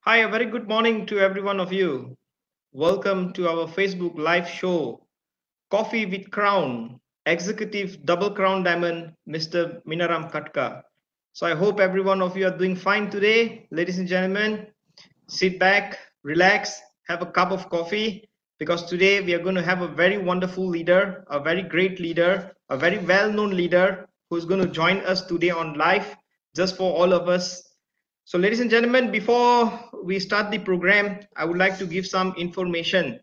Hi, a very good morning to every one of you. Welcome to our Facebook live show, Coffee with Crown, Executive Double Crown Diamond, Mr. Minaram Katka. So I hope every one of you are doing fine today. Ladies and gentlemen, sit back, relax, have a cup of coffee, because today we are going to have a very wonderful leader, a very great leader, a very well-known leader who's going to join us today on live just for all of us. So ladies and gentlemen, before we start the program, I would like to give some information.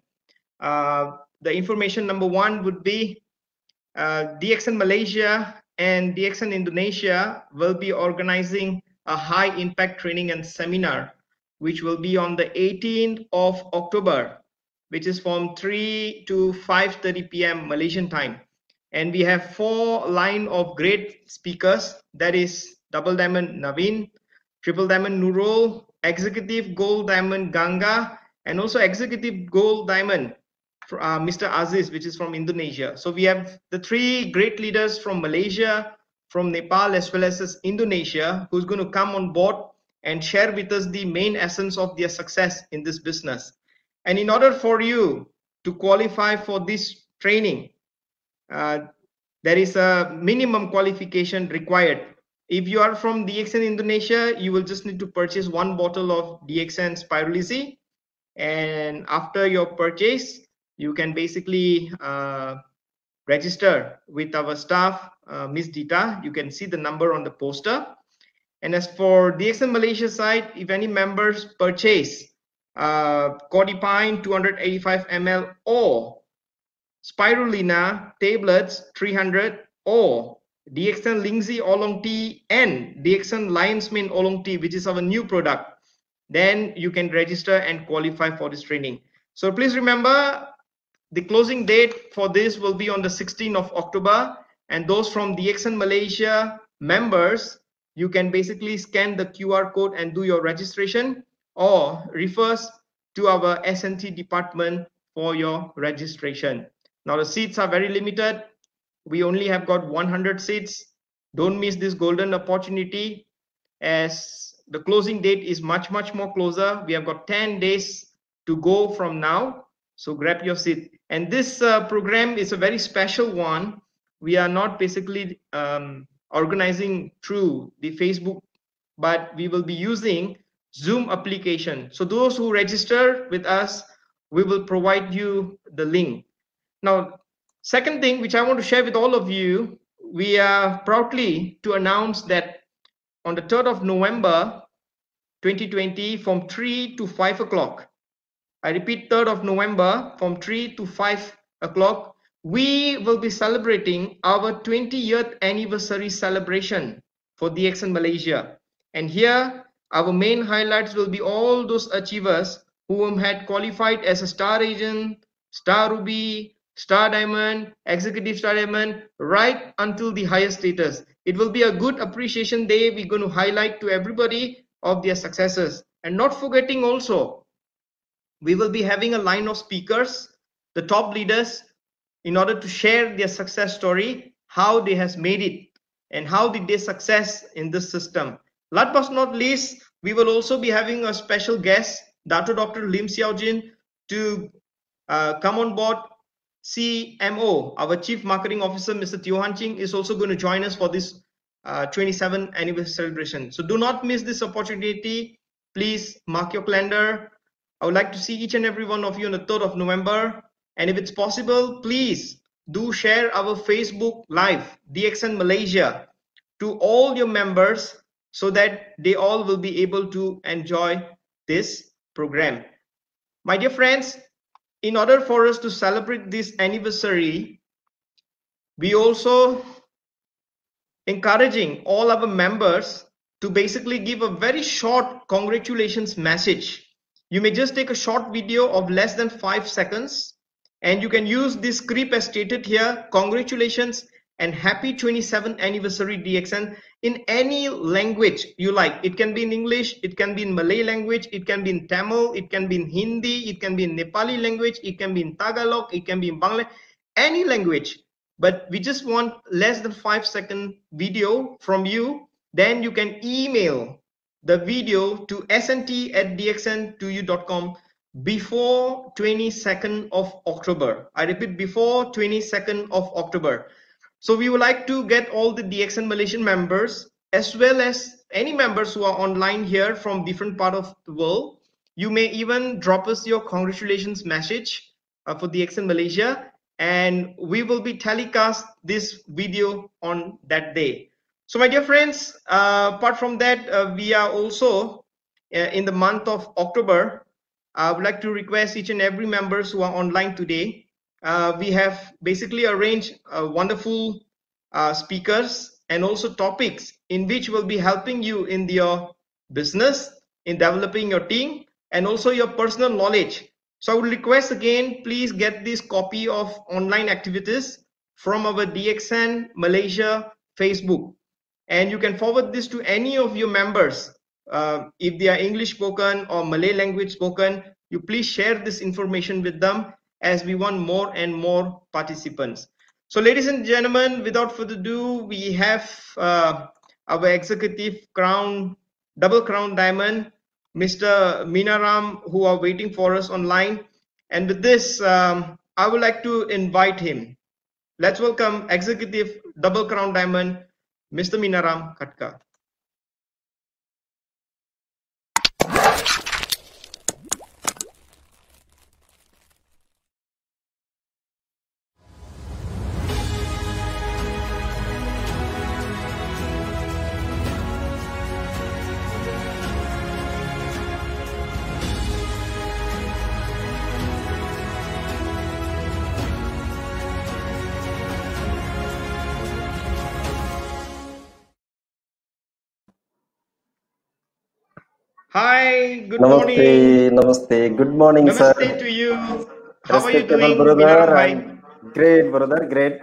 The information number one would be DXN Malaysia and DXN Indonesia will be organizing a high impact training and seminar, which will be on the 18th of October, which is from 3 to 5:30 p.m. Malaysian time. And we have 4 line of great speakers, that is Double Diamond Naveen, Triple Diamond Nurul, Executive Gold Diamond Ganga, and also Executive Gold Diamond Mr. Aziz, which is from Indonesia. So we have the 3 great leaders from Malaysia, from Nepal, as well as Indonesia, who's going to come on board and share with us the main essence of their success in this business. And in order for you to qualify for this training, there is a minimum qualification required. If you are from DXN Indonesia, you will just need to purchase 1 bottle of DXN Spirulisi. And after your purchase, you can basically register with our staff, Ms. Dita. You can see the number on the poster. And as for DXN Malaysia side, if any members purchase Codipine 285 ml or Spirulina tablets 300 or DXN Lingzi Oolong Tea and DXN Lion's Mane Oolong Tea, which is our new product, then you can register and qualify for this training. So please remember, the closing date for this will be on the 16th of October, and those from DXN Malaysia members you can basically scan the QR code and do your registration, or refers to our S&T department for your registration. Now the seats are very limited. We only have got 100 seats. Don't miss this golden opportunity, as the closing date is much more closer. We have got 10 days to go from now, so grab your seat. And this program is a very special one. We are not basically organizing through the Facebook, but we will be using Zoom application. So those who register with us, we will provide you the link. Now, second thing which I want to share with all of you, we are proudly to announce that on the 3rd of November 2020 from 3 to 5 o'clock, I repeat, 3rd of November from 3 to 5 o'clock, we will be celebrating our 20th anniversary celebration for DXN Malaysia. And here, our main highlights will be all those achievers who had qualified as a Star Agent, Star Ruby, Star Diamond, Executive Star Diamond, right until the highest status. It will be a good appreciation day. We're going to highlight to everybody of their successes. And not forgetting also, we will be having a line of speakers, the top leaders, in order to share their success story, how they has made it, and how did they success in this system. Last but not least, we will also be having a special guest, Dr. Lim Xiao Jin, to come on board. CMO, our Chief Marketing Officer, Mr. Teo Han Ching, is also going to join us for this 27th anniversary celebration. So do not miss this opportunity. Please mark your calendar. I would like to see each and every one of you on the 3rd of November. And if it's possible, please do share our Facebook Live, DXN Malaysia, to all your members so that they all will be able to enjoy this program. My dear friends, in order for us to celebrate this anniversary, we also encouraging all our members to basically give a very short congratulations message. You may just take a short video of less than 5 seconds, and you can use this script as stated here: congratulations and happy 27th anniversary DXN, in any language you like. It can be in English, it can be in Malay language, it can be in Tamil, it can be in Hindi, it can be in Nepali language, it can be in Tagalog, it can be in Bangla, any language. But we just want less than 5 second video from you. Then you can email the video to snt@dxn2u.com before 22nd of October. I repeat, before 22nd of October. So we would like to get all the DXN Malaysian members, as well as any members who are online here from different part of the world. You may even drop us your congratulations message for DXN Malaysia, and we will be telecast this video on that day. So my dear friends, apart from that, we are also in the month of October. I would like to request each and every members who are online today. We have basically arranged wonderful speakers and also topics in which will be helping you in your business, in developing your team, and also your personal knowledge. So I would request again, please get this copy of online activities from our DXN Malaysia Facebook, and you can forward this to any of your members. If they are English spoken or Malay language spoken, you please share this information with them, as we want more and more participants. So ladies and gentlemen, without further ado, we have our executive crown, double crown diamond, Mr. Minaram, who are waiting for us online. And with this, I would like to invite him. Let's welcome executive double crown diamond, Mr. Minaram Khatka. Hi, good morning. Namaste. Good morning, Namaste, sir. to you. How are you Respectable doing, brother? Minaram bhai? Great, brother. Great.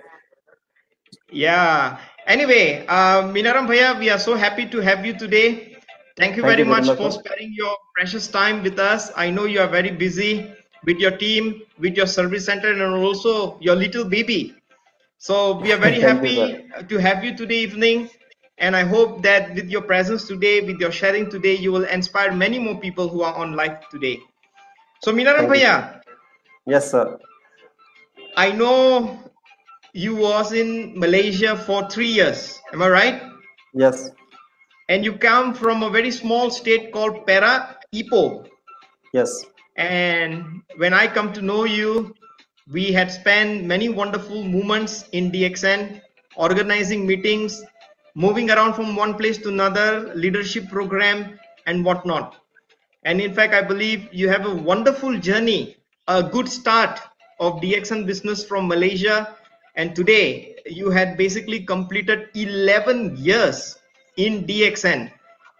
Yeah, Anyway, Minaram Bhaiya, we are so happy to have you today. Thank you Thank very you very much much, for sir. sparing your precious time with us. I know you are very busy with your team, with your service center, and also your little baby. So we are very Thank you, sir. happy to have you today evening. And I hope that with your presence today, with your sharing today, you will inspire many more people who are on live today. So Minaram Thank you, sir. Bhaiya, Yes, sir. I know you was in Malaysia for 3 years. Am I right? Yes, And you come from a very small state called Perak, Ipoh. yes. And when I come to know you, we had spent many wonderful moments in DXN, organizing meetings, moving around from one place to another, leadership program, and whatnot. And in fact, I believe you have a wonderful journey, a good start of DXN business from Malaysia. And today you had basically completed 11 years in DXN.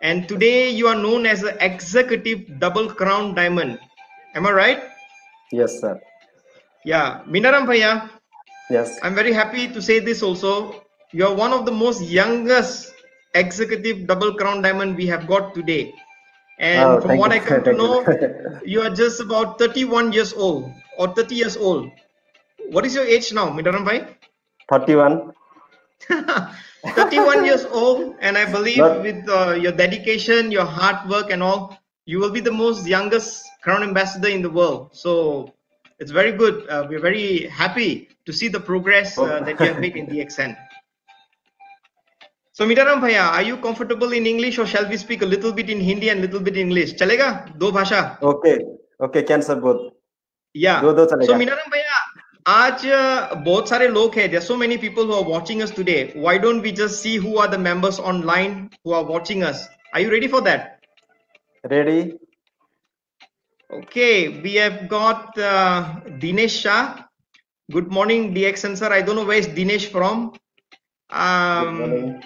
And today you are known as the executive double crown diamond. Am I right? Yes, sir. Yeah. Minaram Bhaiya, Yes. I'm very happy to say this also. You're one of the most youngest executive double crown diamond we have got today. And Oh, from thank what you. I come to Thank you. know, you are just about 31 years old or 30 years old. What is your age now, Minaram Bhai? 31. 31 years old, and I believe Not. with your dedication, your hard work, and all, you will be the most youngest crown ambassador in the world. So it's very good. We're very happy to see the progress Oh. that you have made in DXN. So Mitaram Bhaiya, are you comfortable in English or shall we speak a little bit in Hindi and little bit English? Chalega? Do bhasha? Okay. Okay, can sir both. Yeah. दो So चलेगा. Mitaram Bhaiya, आज बहुत सारे लोग हैं. There are so many people who are watching us today. Why don't we just see who are the members online who are watching us? Are you ready for that? Ready? Okay, we have got Dinesh Shah. Good morning, DXN sir. I don't know where is Dinesh from. Good morning.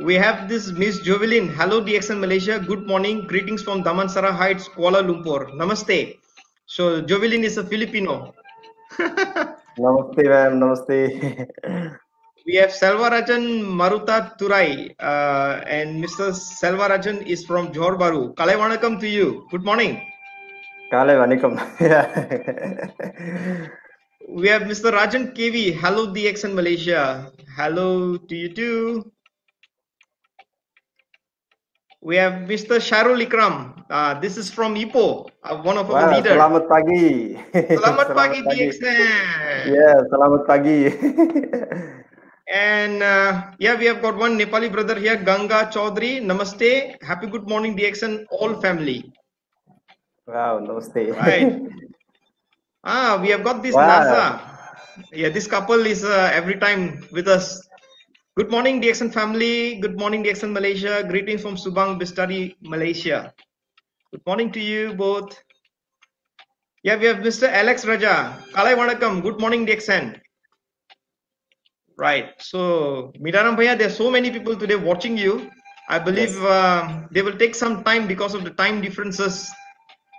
We have this Miss Jovelyn. Hello, DXN Malaysia. Good morning. Greetings from Damansara Heights, Kuala Lumpur. Namaste. So, Jovelyn is a Filipino. Namaste, ma'am. Namaste. We have Selvarajan Maruta Turai, and Mr. Selvarajan is from Johor Bahru. Kalai Wanakam to you. Good morning. Kale vanikam. We have Mr. Rajan KV. Hello, DXN Malaysia. Hello to you too. We have Mr. Sharul Ikram. This is from Ipoh, one of our Wah, leaders. selamat pagi. Selamat Selamat pagi, pagi. DXN. Yeah, selamat pagi. And yeah, we have got one Nepali brother here, Ganga Chaudhary. Namaste. Happy good morning, DXN, all family. Wow, namaste. Right. We have got this Wow. Naza. Yeah, this couple is every time with us. Good morning, DXN family. Good morning, DXN Malaysia. Greetings from Subang Bistari, Malaysia. Good morning to you both. Yeah, we have Mr. Alex Raja. Kalai Wanakam. Good morning, DXN. Right. So, Mitaram Bhaiya, there are so many people today watching you. I believe they will take some time because of the time differences.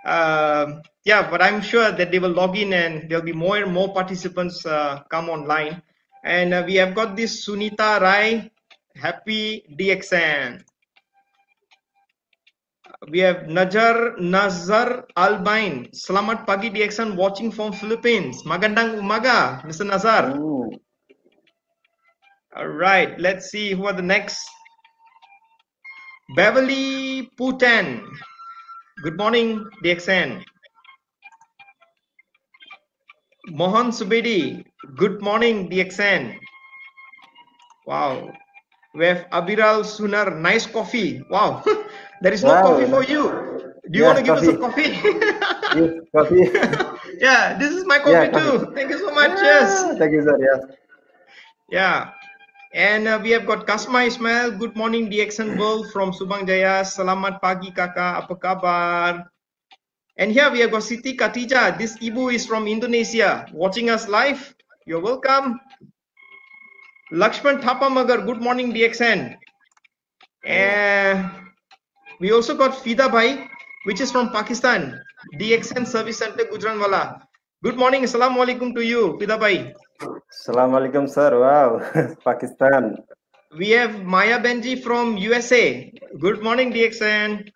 Yeah, but I'm sure that they will log in and there'll be more and more participants come online. And we have got this Sunita Rai. Happy DXN. We have Nazar Albain. Selamat pagi DXN watching from Philippines. Magandang umaga, Mr. Nazar. Ooh. All right, let's see who are the next. Beverly Putan. Good morning, DXN. Mohan Subedi. Good morning, DXN. Wow. We have Abiral Sunar. Nice coffee. Wow. There is no Wow, coffee for nice. you. Do you Yeah, want to give us a coffee. coffee? Yes, coffee. Yeah, this is my Yeah, coffee coffee. too. Thank you so much. Yeah, Yes. thank you, sir. Yeah. Yeah. And we have got Kasma Ismail. Good morning, DXN World from Subang Jaya. Selamat pagi, kakak. Apa kabar? And here we have got Siti Katija. This Ibu is from Indonesia, watching us live. You're welcome. Lakshman Thapamagar. Good morning, DXN. And we also got Fida Bhai, which is from Pakistan. DXN Service Center, Gujranwala. Good morning. Assalamualaikum to you, Fida Bhai. Assalamualaikum, sir. Wow, Pakistan. We have Maya Benji from USA. Good morning, DXN.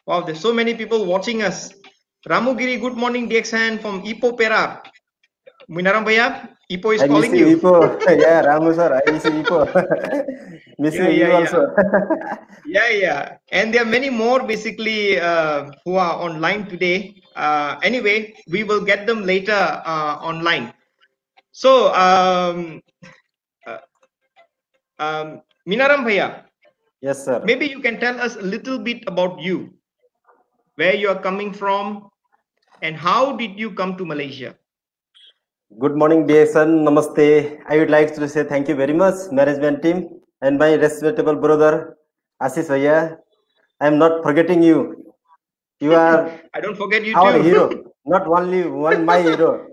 Wow, there's so many people watching us. Ramugiri, good morning, DXN from Ipoh Perak. Minaram Bhaiya, Ipoh is I miss calling you, you. Ipoh. Yeah, Ramu, sir. I miss you, Ipoh. Miss you, you also. Yeah. And there are many more basically who are online today. Anyway, we will get them later online. So, Minaram Bhaiya, Yes, sir. maybe you can tell us a little bit about you, where you are coming from, and how did you come to Malaysia? Good morning, dear son. Namaste. I would like to say thank you very much, management team, and my respectable brother, Ashish Bhaiya. I am not forgetting you. You are I don't forget you our too. hero, not only one my hero.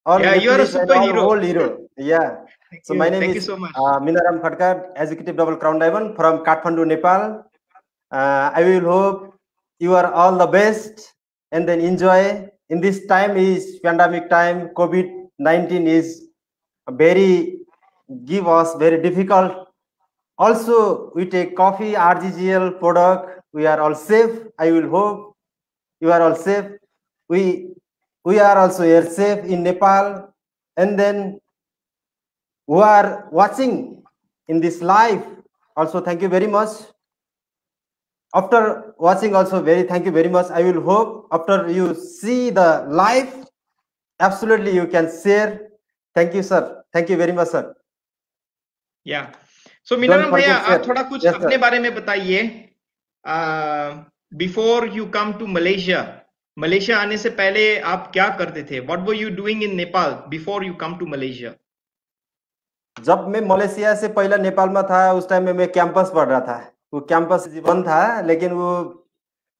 All Yeah, you are a Nepalese and all superhero. whole hero. Yeah. So my name Thank you is so much. Minaram Khatkar, Executive Double Crown Diamond from Kathmandu, Nepal. I will hope you are all the best and then enjoy. In this time is pandemic time. COVID-19 is very give us very difficult. Also, we take coffee, RGGL product. We are all safe. I will hope you are all safe. We are also here safe in Nepal, and then who are watching in this live also thank you very much. After watching also thank you very much. I will hope after you see the live, absolutely you can share. Thank you, sir. Thank you very much, sir. Yeah. So Don't Minaram Bhaiya, forget, आप sir. थोड़ा कुछ Yes, अपने sir. बारे में बताइए. Before you come to Malaysia, Malaysia आने से पहले आप क्या करते थे? What were you doing in Nepal before you come to Malaysia? जब मैं मलेशिया से पहला नेपाल में था उस टाइम में मैं कैंपस पढ़ रहा था. वो कैंपस जीवन था लेकिन वो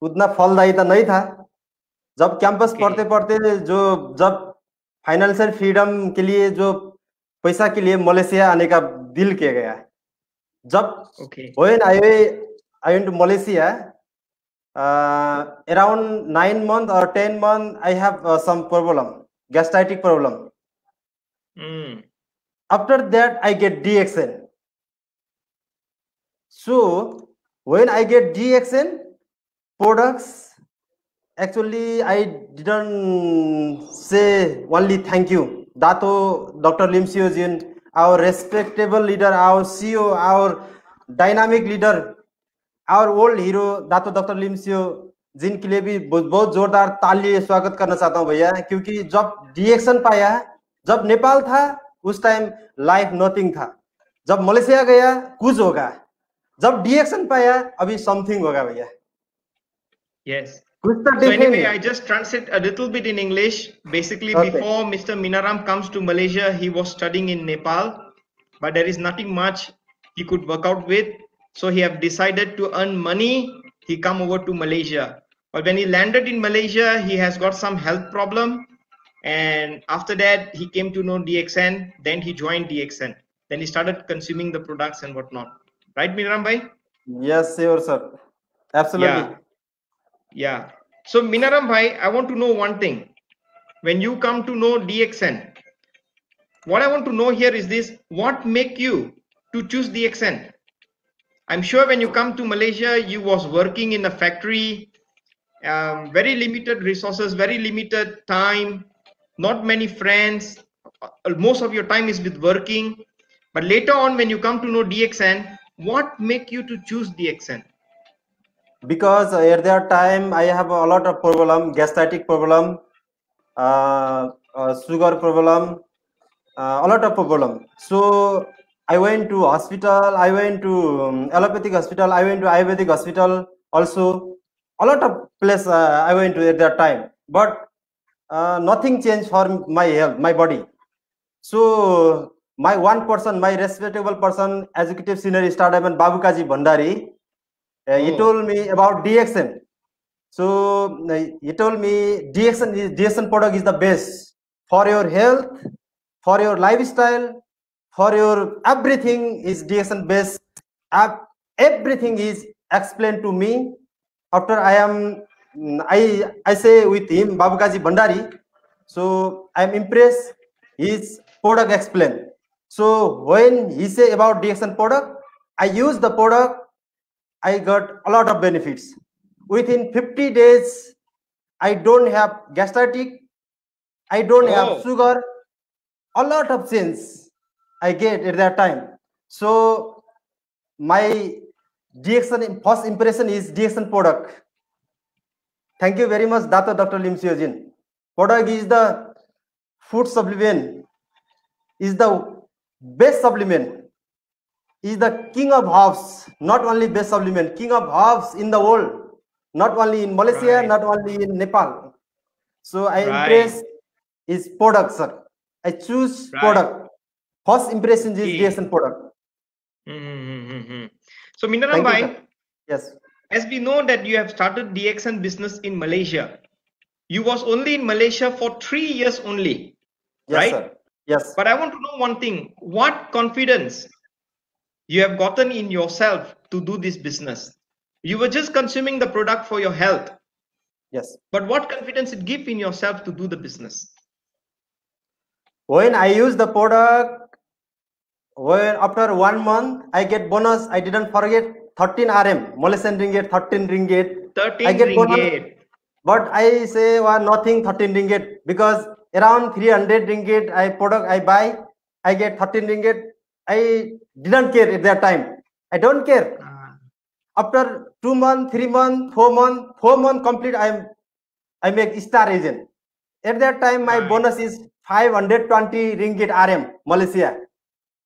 उतना फलदायी तो नहीं था. जब कैंपस पढ़ते पढ़ते जो जब फाइनेंशियल फ्रीडम के लिए जो पैसा के लिए मलेशिया आने का दिल किया गया. जब when I went to Malaysia, around 9 months or 10 months, I have some problem, gastritic problem. After that, I get DXN. So when I get DXN products, actually I didn't say only thank you. Dato Dr. Lim Seo Jin, our respectable leader, our CEO, our dynamic leader, our old hero Dato doctor लिम्सियो जिनके लिए भी बहुत जोरदार ताली स्वागत करना चाहता हूं भैया. क्योंकि जब डीएक्शन पाया, जब नेपाल था उस टाइम लाइफ नथिंग था. जब मलेशिया गया कुछ होगा, जब डीएक्शन पाया अभी समथिंग होगा भैया. Yes. So anyway, I just translate a little bit in English. Basically, before Mr. Minaram comes to Malaysia, he was studying in Nepal, but there is nothing much he could work out with. So he have decided to earn money. He come over to Malaysia. But when he landed in Malaysia, he has got some health problem. And after that, he came to know DXN. Then he joined DXN. Then he started consuming the products and whatnot. Right, Minaram bhai? Yes, sure, sir. Absolutely. Yeah. So Minaram bhai, I want to know one thing. When you come to know DXN, what I want to know here is this: what make you to choose DXN? I'm sure when you come to Malaysia, you was working in a factory, very limited resources, very limited time, not many friends. Most of your time is with working. But later on, when you come to know DXN, what make you to choose DXN? Because at that time I have a lot of problem, gastritic problem, sugar problem, a lot of problem. So I went to hospital, I went to allopathic hospital, I went to Ayurvedic hospital also. A lot of place I went to at that time, but nothing changed for my health, my body. So my one person, my respectable person, executive senior star diamond Babukaji Bhandari, he told me about DXN. So he told me DXN product is the best for your health, for your lifestyle, for your everything is DXN best. Everything is explained to me. After I am I say with him, Babukaji Bandari. So I'm impressed. His product explain. So when he say about DXN product, I use the product. I got a lot of benefits. Within 50 days, I don't have gastritic. I don't have Oh, sugar. A lot of things I get at that time. So my DXN first impression is DXN product. Thank you very much, Dr. Lim Siojin. Product is the food supplement, is the best supplement, is the king of herbs, not only best supplement, king of herbs in the world, not only in Malaysia, right, not only in Nepal. So I right, impress his product, sir. I choose right. product. First impression is Okay. DSN product. Mm-hmm. So, Minaram Thank you, sir. Bhai, Yes. as we know that you have started DXN business in Malaysia, you was only in Malaysia for 3 years only, Yes, right? sir. Yes. But I want to know one thing: what confidence you have gotten in yourself to do this business? You were just consuming the product for your health, Yes. but what confidence it give in yourself to do the business? When I use the product, when after 1 month I get bonus, I didn't forget 13 RM, Malaysian ringgit, 13 ringgit. I 13 get bonus, ringgit. but I say well, nothing 13 ringgit because around 300 ringgit I product I buy, I get 13 ringgit. I didn't care at that time. I don't care. Ah, After 2 months, 3 months, 4 months, 4 months complete, I make star agent. At that time, my right. bonus is 520 ringgit RM, Malaysia.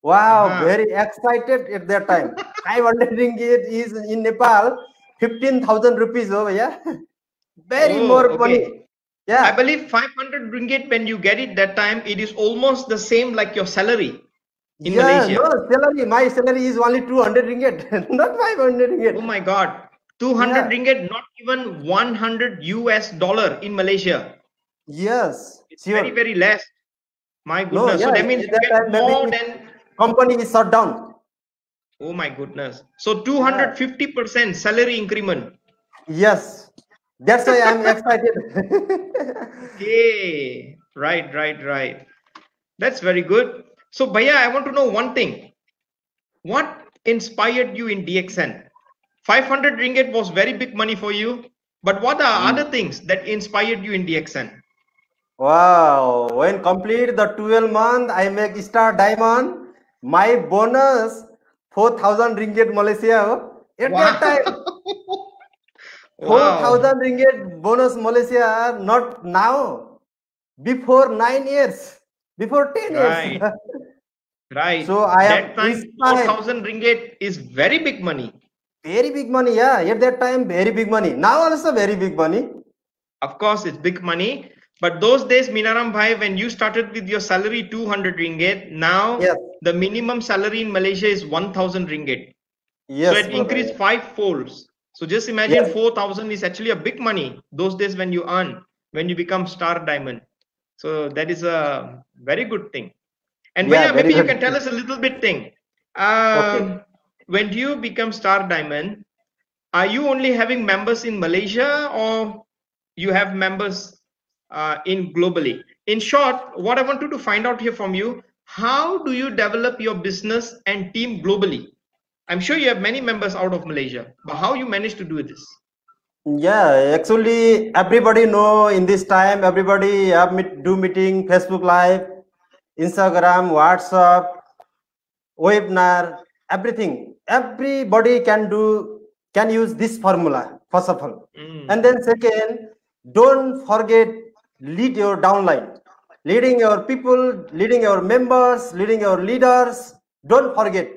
Wow, Uh-huh. very excited at that time. 500 ringgit is in Nepal, 15,000 rupees over, yeah. Very Oh, more money. okay. I Yeah. believe 500 ringgit when you get it that time, it is almost the same like your salary in Yeah, no, Malaysia. salary. My salary is only 200 ringgit, not 500 Oh ringgit. my God. 200 Yeah. ringgit, not even 100 US dollar in Malaysia. Yes, It's very, sure. very less. My No, goodness. So yeah, that means at you that get time more maybe than, company is shut down. oh my goodness. So Yeah. 250% salary increment. Yes. That's why I'm excited. Okay. Right. That's very good. So, Bhaiya, I want to know one thing. What inspired you in DXN? 500 ringgit was very big money for you, but what are Mm. other things that inspired you in DXN? Wow. When complete the 12 month, I make star diamond. My bonus 4,000 ringgit Malaysia. At that Wow. time, Wow. 4,000 ringgit bonus Malaysia. Not now. Before 9 years. Before 10 years. Right, right. So I am That time, inspired. 4,000 ringgit is very big money. Very big money. Yeah. At that time, very big money. Now also very big money. Of course, it's big money. But those days, Minaram Bhai, when you started with your salary 200 ringgit, now Yes. the minimum salary in Malaysia is 1,000 ringgit. So Yes, it brother. increased five folds. So just imagine Yes. 4,000 is actually a big money those days when you earn, when you become star diamond. So that is a very good thing. And Yeah, Bhaiya, very maybe you good. can tell us a little bit thing. Okay. When you become star diamond, are you only having members in Malaysia or you have members in globally? In short, what I wanted to find out here from you, how do you develop your business and team globally? I'm sure you have many members out of Malaysia, but how you manage to do this? Yeah, actually, everybody know in this time, everybody have do meeting, Facebook Live, Instagram, WhatsApp, webinar, everything. Everybody can use this formula, first of all. And Mm, then second, don't forget lead your downline. Leading your people, leading your members, leading your leaders. Don't forget.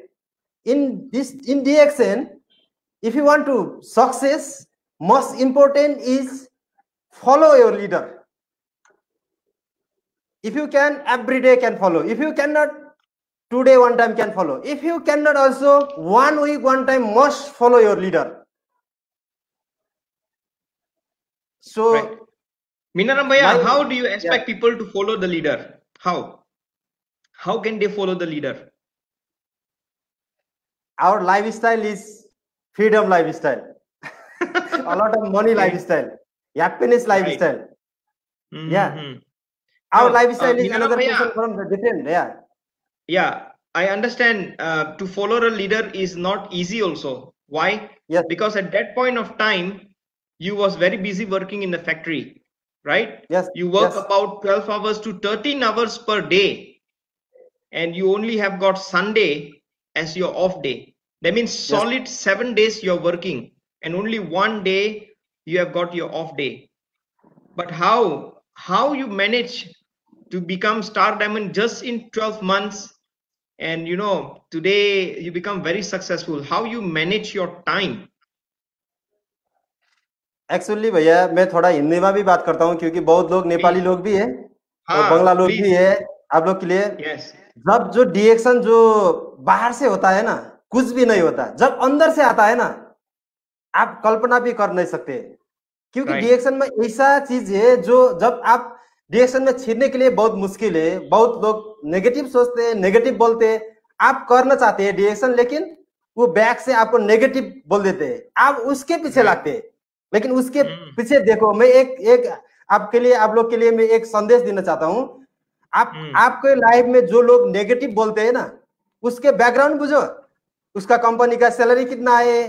In DXN, if you want to success, most important is follow your leader. If you can, every day can follow. If you cannot, today one time can follow. If you cannot also, 1 week one time must follow your leader. right. So Minaram my, Bhaiya, how do you yeah, expect people to follow the leader? How? How can they follow the leader? our lifestyle is freedom lifestyle. A lot of money Okay. lifestyle. happiness Right. lifestyle. Yeah, Mm-hmm. our Now, lifestyle is Minaram another person Bhaiya, from the different. Yeah, yeah, I understand to follow a leader is not easy also. Why? yes, Because at that point of time, you was very busy working in the factory, right? yes, You work yes, about 12 hours to 13 hours per day, and you only have got Sunday as your off day. That means yes. solid 7 days you're working, and only one day you have got your off day. But how you manage to become Star Diamond just in 12 months, and today you become very successful. How you manage your time? Actually भैया मैं थोड़ा हिंदी में भी बात करता हूँ क्योंकि बहुत लोग नेपाली Please. लोग भी है और बंगला हाँ, लोग भी please. है आप लोग के लिए। Yes. जब जो डिएक्शन जो बाहर से होता है ना कुछ भी नहीं होता, जब अंदर से आता है ना आप कल्पना भी कर नहीं सकते, क्योंकि Right. डिएक्शन में ऐसा चीज है जो जब आप डिएक्शन में छिड़ने के लिए बहुत मुश्किल है। बहुत लोग नेगेटिव सोचते हैं, नेगेटिव बोलते हैं, आप करना चाहते हैं डिएक्शन लेकिन वो बैक से आपको नेगेटिव बोल देते हैं, आप उसके पीछे Right. लगते हैं। लेकिन उसके Mm. पीछे देखो, मैं एक आपके लिए, आप लोग के लिए मैं एक संदेश देना चाहता हूँ। आपके लाइफ में जो लोग नेगेटिव बोलते हैं ना उसके बैकग्राउंड बुझो, उसका कंपनी का सैलरी कितना है,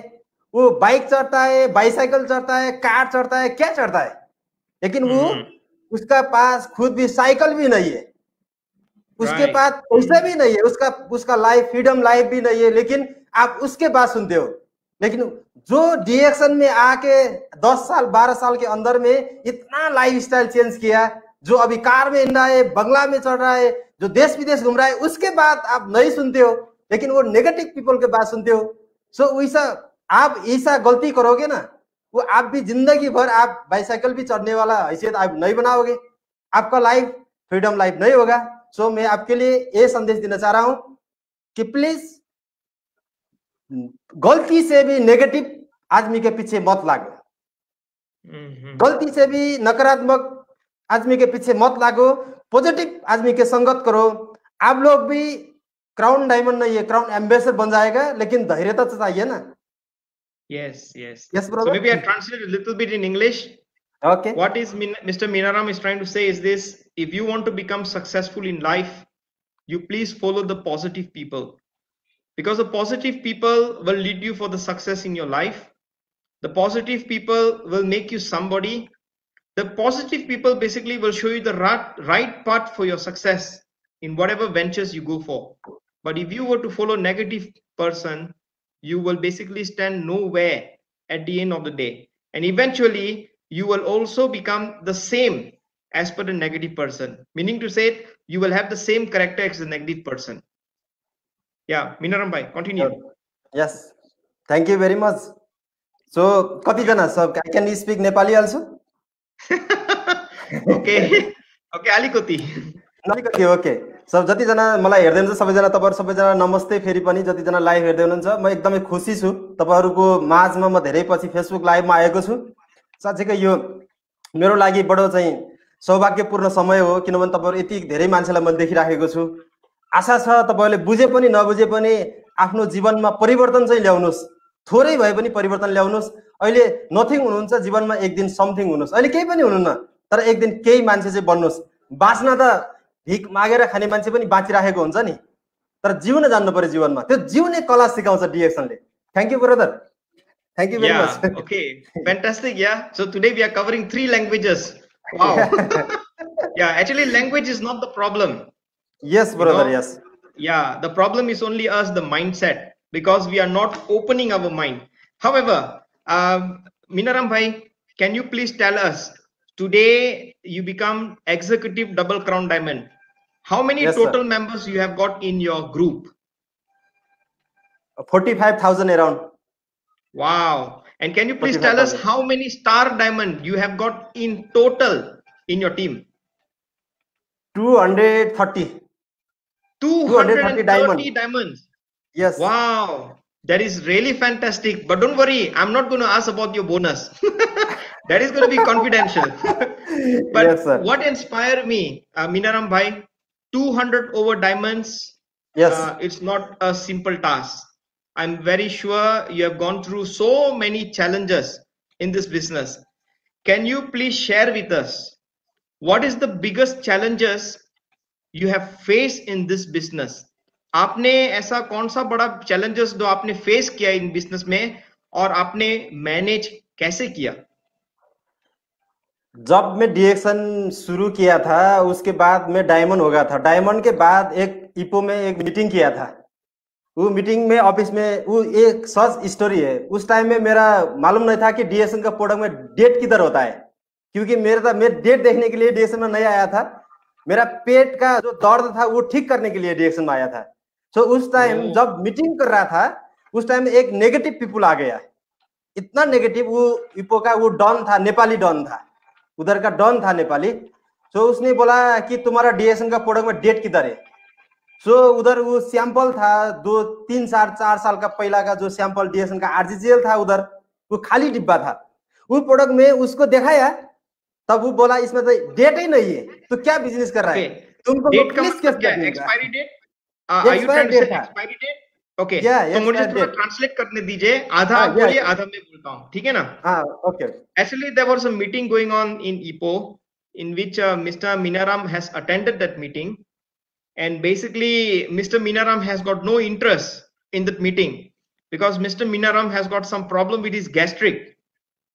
वो बाइक चढ़ता है, बाइसाइकिल चढ़ता है, कार चढ़ता है, क्या चढ़ता है, लेकिन वो उसका पास खुद भी साइकिल भी नहीं है, उसके Right. पास पैसा भी नहीं है, उसका लाइफ फ्रीडम लाइफ भी नहीं है, लेकिन आप उसके बात सुनते हो। लेकिन जो डिएक्शन में आके 10 साल 12 साल के अंदर में इतना लाइफ स्टाइल चेंज किया, जो अभी कार में हिंड रहा है, बंगला में चढ़ रहा है, जो देश विदेश घूम रहा है, उसके बाद आप नहीं सुनते हो, लेकिन वो नेगेटिव पीपल के बात सुनते हो। सो वैसा आप ऐसा गलती करोगे ना, वो आप भी जिंदगी भर आप बाइसाइकिल भी चढ़ने वाला हैसियत आप नहीं बनाओगे, आपका लाइफ फ्रीडम लाइफ नहीं होगा। सो मैं आपके लिए ये संदेश देना चाह रहा हूं कि प्लीज गलती से भी नेगेटिव आदमी के पीछे मत लागो, गलती से भी नकारात्मक आदमी के पीछे मत लागो, पॉजिटिव आदमी के संगत करो। आप लोग भी क्राउन डायमंड नहीं है, क्राउन एम्बेसडर बन जाएगा, लेकिन धैर्यता तो चाहिए ना। Yes, yes. Yes, brother. So maybe I translate a little bit in English. Okay. What is Mr. Minaram is trying to say is this: if you want to become successful in life, you please follow the positive people, because the positive people will lead you for the success in your life. The positive people will make you somebody. The positive people basically will show you the right path for your success in whatever ventures you go for. But if you were to follow negative person, you will basically stand nowhere at the end of the day. And eventually, you will also become the same as per the negative person. Meaning to say, you will have the same character as the negative person. Yeah, Minaram bhai, continue. Yes, thank you very much. So, कति जना सब, can you speak Nepali also? Okay, okay, अलिकति. Okay सब जतिजना मलाई हेर्दै हुनुहुन्छ सबैजना, तपाईहरु सबैजना नमस्ते। फेरि पनि जतिजना लाइभ हेर्दै हुनुहुन्छ, म एकदमै खुसी छु तपाईहरुको माझमा म धेरै पछि फेसबुक लाइभमा आएको छु। साच्चै यो मेरो लागि बडो चाहिँ सौभाग्यपूर्ण समय हो, किनभने तपाईहरु यति धेरै मान्छेलाई म देखिराखेको छु। आशा छ तपाईहरुले बुझे पनि नबुझे पनि आफ्नो जीवनमा परिवर्तन चाहिँ ल्याउनुस्, थोरै भए पनि परिवर्तन ल्याउनुस्। अहिले नथिङ हुनुहुन्छ, जीवनमा एक दिन समथिङ हुनुस्। अहिले केही पनि हुनुहुन्न, तर एक दिन केही मान्छे चाहिँ बन्नुस्। बाँच्न त भिख मागेर खाने मान्छे पनि बाँचिराखेको हुन्छ नि, तर जिउन जान्नु पर्यो जीवनमा, त्यो जिउने कला सिकाउँछ डिएक्सनले। Thank you brother, thank you very much. Okay, fantastic. Yeah, so today we are covering 3 languages. Wow. Yeah, actually language is not the problem. Yes brother, yes. Yeah, the problem is only us, the mindset, because we are not opening our mind. However, Minaram bhai, can you please tell us, today you become executive double crown diamond, how many Yes, total sir. members you have got in your group? 45,000 around. Wow. And can you please tell us 45,000. how many star diamond you have got in total in your team? 230. 230 diamond. diamonds. Yes. Wow. That is really fantastic. But don't worry, I'm not going to ask about your bonus. That is going to be confidential. But Yes, sir. what inspired me, Minaram bhai, 200 over diamonds, Yes. it's not a simple task. I'm very sure you have gone through so many challenges in this business. can you please share with us what is the biggest challenges you have faced in this business? आपने ऐसा कौन सा बड़ा challenges जो आपने face किया इन business में और आपने manage कैसे किया? जब मैं डीएक्शन शुरू किया था उसके बाद मैं डायमंड हो गया था। डायमंड के बाद एक इपो में एक मीटिंग किया था। वो मीटिंग में ऑफिस में वो एक सच स्टोरी है। उस टाइम में मेरा मालूम नहीं था कि डीएक्शन का प्रोडक्ट में डेट किधर होता है, क्योंकि मैं डेट देखने के लिए डीएक्शन में नहीं आया था। मेरा पेट का जो दर्द था वो ठीक करने के लिए डीएक्शन में आया था। तो उस टाइम जब मीटिंग कर रहा था उस टाइम एक नेगेटिव पीपुल आ गया, इतना नेगेटिव। वो इपो का वो डॉन था, नेपाली डॉन था, उधर का डॉन था नेपाली। तो उसने बोला कि तुम्हारा डीएक्शन का प्रोडक्ट में डेट किधर है। सो उधर वो सैंपल था 2-3-4 साल का पहला का जो सैंपल डीएक्शन का आरजीजीएल था, उधर वो खाली डिब्बा था। वो प्रोडक्ट में उसको दिखाया, तब वो बोला इसमें तो डेट ही नहीं है, तो क्या बिजनेस कर रहा है, तुमको डेट का मतलब क्या है? Expiry date? Are you trying to say expiry date? Okay, तो मुझे थोड़ा ट्रांसलेट करने दीजिए, आधा आप बोलिए आधा मैं बोलता हूँ, ठीक है ना? हाँ, okay. Actually, there was a meeting going on in Ipoh in which Mr. Minaram has attended that meeting, and basically Mr. Minaram has got no interest in that meeting because Mr. Minaram has got some problem with his gastric.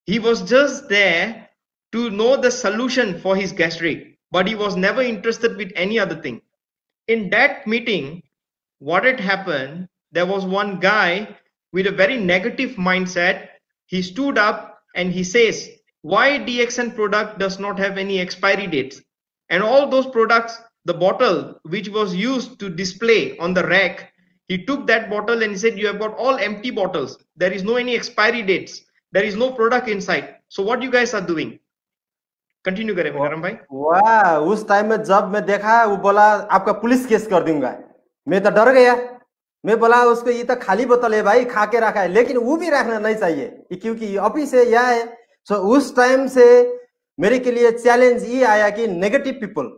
He was just there to know the solution for his gastric, but he was never interested with any other thing. In that meeting, what had happened, there was one guy with a very negative mindset. He stood up and he says, why DXN product does not have any expiry dates? And all those products, the bottle which was used to display on the rack, he took that bottle and he said, you have got all empty bottles. There is no any expiry dates. There is no product inside. So what you guys are doing? Continue करें मीनाराम भाई। वाह, उस time में जब मैं देखा वो बोला आपका पुलिस केस कर दूंगा, मैं तो डर गया। मैं बोला उसको ये तो खाली बोतल है भाई, खा के रखा है, लेकिन वो भी रखना नहीं चाहिए क्योंकि ऑफिस है यह है। सो उस टाइम से मेरे के लिए चैलेंज ये आया कि नेगेटिव पीपल,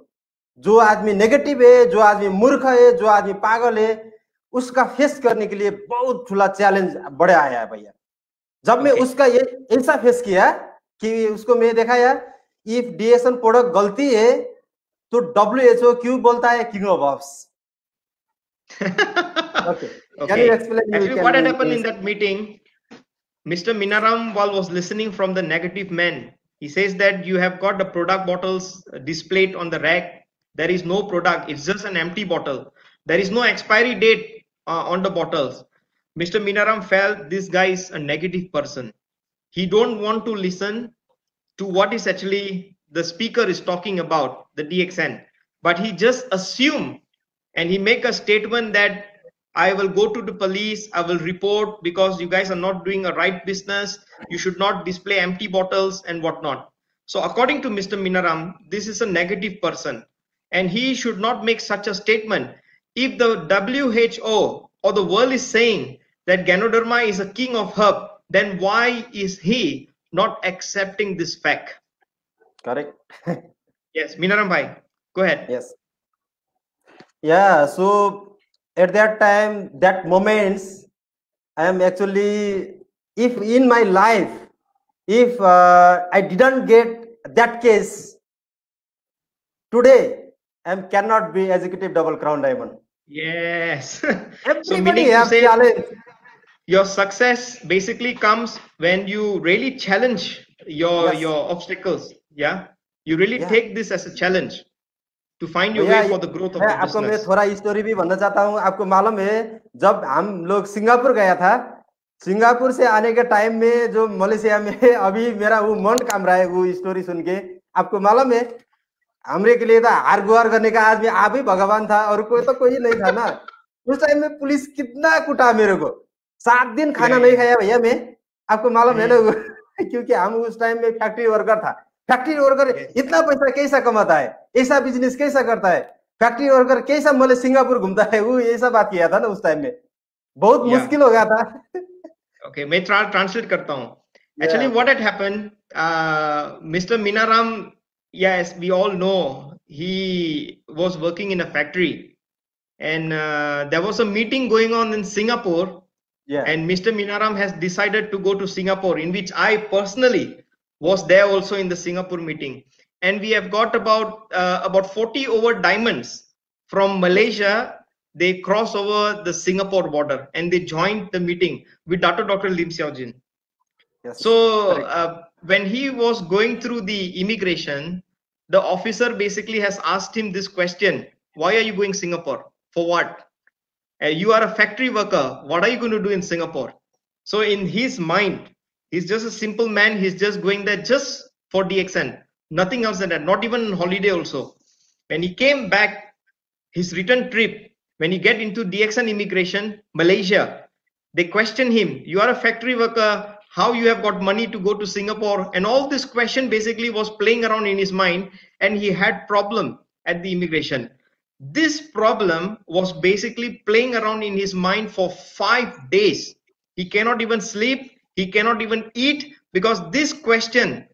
जो आदमी नेगेटिव है, जो आदमी मूर्ख है, जो आदमी पागल है, उसका फेस करने के लिए बहुत खुला चैलेंज बड़े आया है भैया। जब मैं उसका ये ऐसा फेस किया कि उसको मैं देखा यार, इफ डीएक्शन प्रोडक्ट गलती है तो WHO क्यों बोलता है king of ops? Okay. Actually, what had happened in that meeting, Mr. Minaram was listening from the negative man. He says that you have got the product bottles displayed on the rack. There is no product. It's just an empty bottle. There is no expiry date on the bottles. Mr. Minaram felt this guy is a negative person. He don't want to listen to what is actually the speaker is talking about, the DXN. But he just assume and he make a statement that I will go to the police, I will report because you guys are not doing a right business. You should not display empty bottles and whatnot. So according to Mr. Minaram, this is a negative person and he should not make such a statement. If the WHO or the world is saying that Ganoderma is a king of herb, then why is he not accepting this fact? Correct. Yes, Minaram bhai, go ahead. Yes. Yeah, so at that time, that moments, I am actually, if in my life, if I didn't get that case, today I cannot be executive double crown diamond. Yes. Everybody so has challenge. Your success basically comes when you really challenge your obstacles. Yeah, you really take this as a challenge to find your way for the growth of the business. आपको मैं थोड़ा story भी बताना चाहता हूँ। आपको मालूम है जब हम लोग सिंगापुर गया था, सिंगापुर से आने के टाइम में जो मलेशिया में अभी मेरा वो मन काम रहा है वो स्टोरी सुन के। आपको मालूम है हमरे के लिए तो हार गुहार करने का आदमी आप ही भगवान था और कोई तो कोई नहीं था ना। उस टाइम में पुलिस कितना कुटा मेरे को, 7 दिन खाना नहीं खाया भैया मैं। आपको मालूम है ना, क्योंकि हम उस टाइम में फैक्ट्री वर्कर था। फैक्ट्री वर्कर इतना पैसा कैसा कमाता है, ऐसा बिजनेस कैसा करता है, फैक्ट्री वर्कर कैसा मले सिंगापुर घूमता है, वो ऐसा बात किया था ना उस टाइम में, बहुत मुश्किल हो गया था। ओके, मैं ट्रांसलेट करता हूँ। Actually, what had happened, Mr. Minaram, yes, we all know he was working in a factory, and there was a meeting going on in Singapore. And Mr. Minaram has decided to go to Singapore, in which I personally was there also in the Singapore meeting, and we have got about 40 over diamonds from Malaysia. They crossed over the Singapore border and they joined the meeting with Dr. Lim Xiaojin. Yes. So Correct. when he was going through the immigration, the officer basically has asked him this question: why are you going Singapore? For what? You are a factory worker. What are you going to do in Singapore? So in his mind, he's just a simple man. He's just going there just for DXN, nothing else than that, not even on holiday also. When he came back, his return trip, when he get into DXN immigration, Malaysia, they question him, you are a factory worker, how you have got money to go to Singapore? And all this question basically was playing around in his mind, and he had problem at the immigration. This problem was basically playing around in his mind for 5 days. He cannot even sleep, he cannot even eat, because this question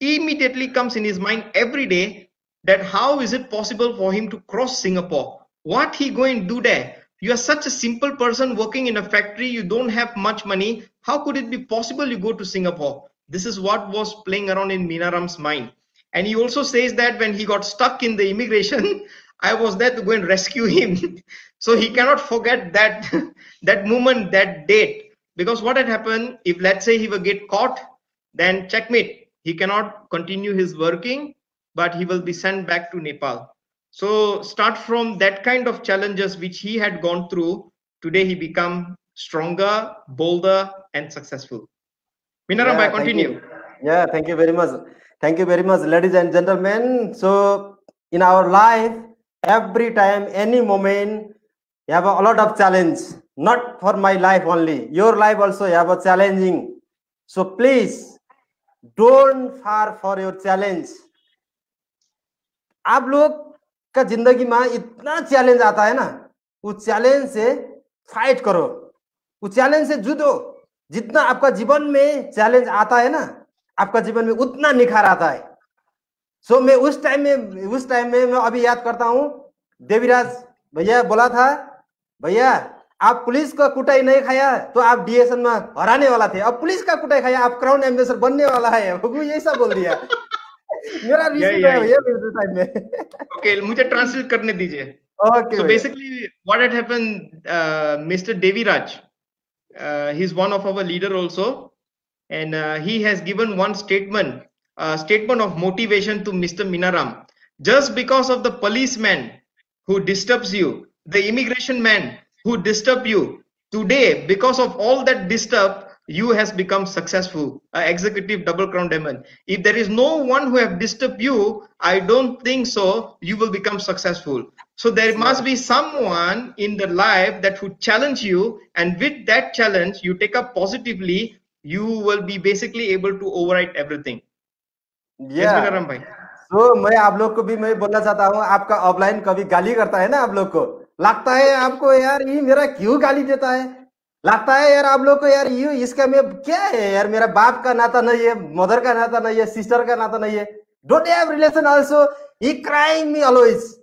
immediately comes in his mind every day, that how is it possible for him to cross Singapore? What he going to do there? You are such a simple person working in a factory, you don't have much money. How could it be possible you go to Singapore? This is what was playing around in Minaram's mind. And he also says that when he got stuck in the immigration, I was there to go and rescue him. So he cannot forget that that moment, that date. Because what had happened, if let's say he will get caught, then checkmate. He cannot continue his working, but he will be sent back to Nepal. So start from that kind of challenges which he had gone through. Today he become stronger, bolder, and successful. Minaram, I continue. Yeah, thank you very much. Thank you very much, ladies and gentlemen. So in our life, every time, any moment, you have a lot of challenge. Not for my life only. Your life also you have a challenging. So please don't far for your challenge. आप लोग का जिंदगी में इतना challenge आता है ना, उस चैलेंज से फाइट करो, उस चैलेंज से जूझो. जितना आपका जीवन में चैलेंज आता है ना, आपका जीवन में उतना निखार आता है. सो मैं उस टाइम में मैं अभी याद करता हूं, देवीराज भैया बोला था, भैया आप पुलिस का कुटाई नहीं खाया तो आप डीएसएन में हराने वाला थे, अब पुलिस का कुटाई खाया आप क्राउन एम्बेसडर बनने वाला है. वो ये सब बोल दिया. मेरा टाइम में. Okay, मुझे ट्रांसलेट करने दीजिए. Okay. So basically, what had happened, Mr. Deviraj, he's one of our leader also, and he has given one statement of motivation to Mr. Minaram. Just because of the policeman who disturbs you, the immigration man who disturb you, today, because of all that disturb, you has become successful, executive double crown diamond. If there is no one who have disturbed you, I don't think so you will become successful. So there must be someone in the life that would challenge you, and with that challenge you take up positively, you will be basically able to override everything. Yes, Minaram bhai. So मैं आप लोग को भी मैं बोलना चाहता हूँ, आपका ऑफलाइन कभी गाली करता है ना, आप लोग को लगता है आपको यार ये मेरा क्यों गाली देता है, लगता है यार आप लोग को यार ये इसका मैं क्या है यार, मेरा बाप का नाता नहीं है, मदर का नाता नहीं है, सिस्टर का नाता नहीं है, don't have relation also, he crying me always.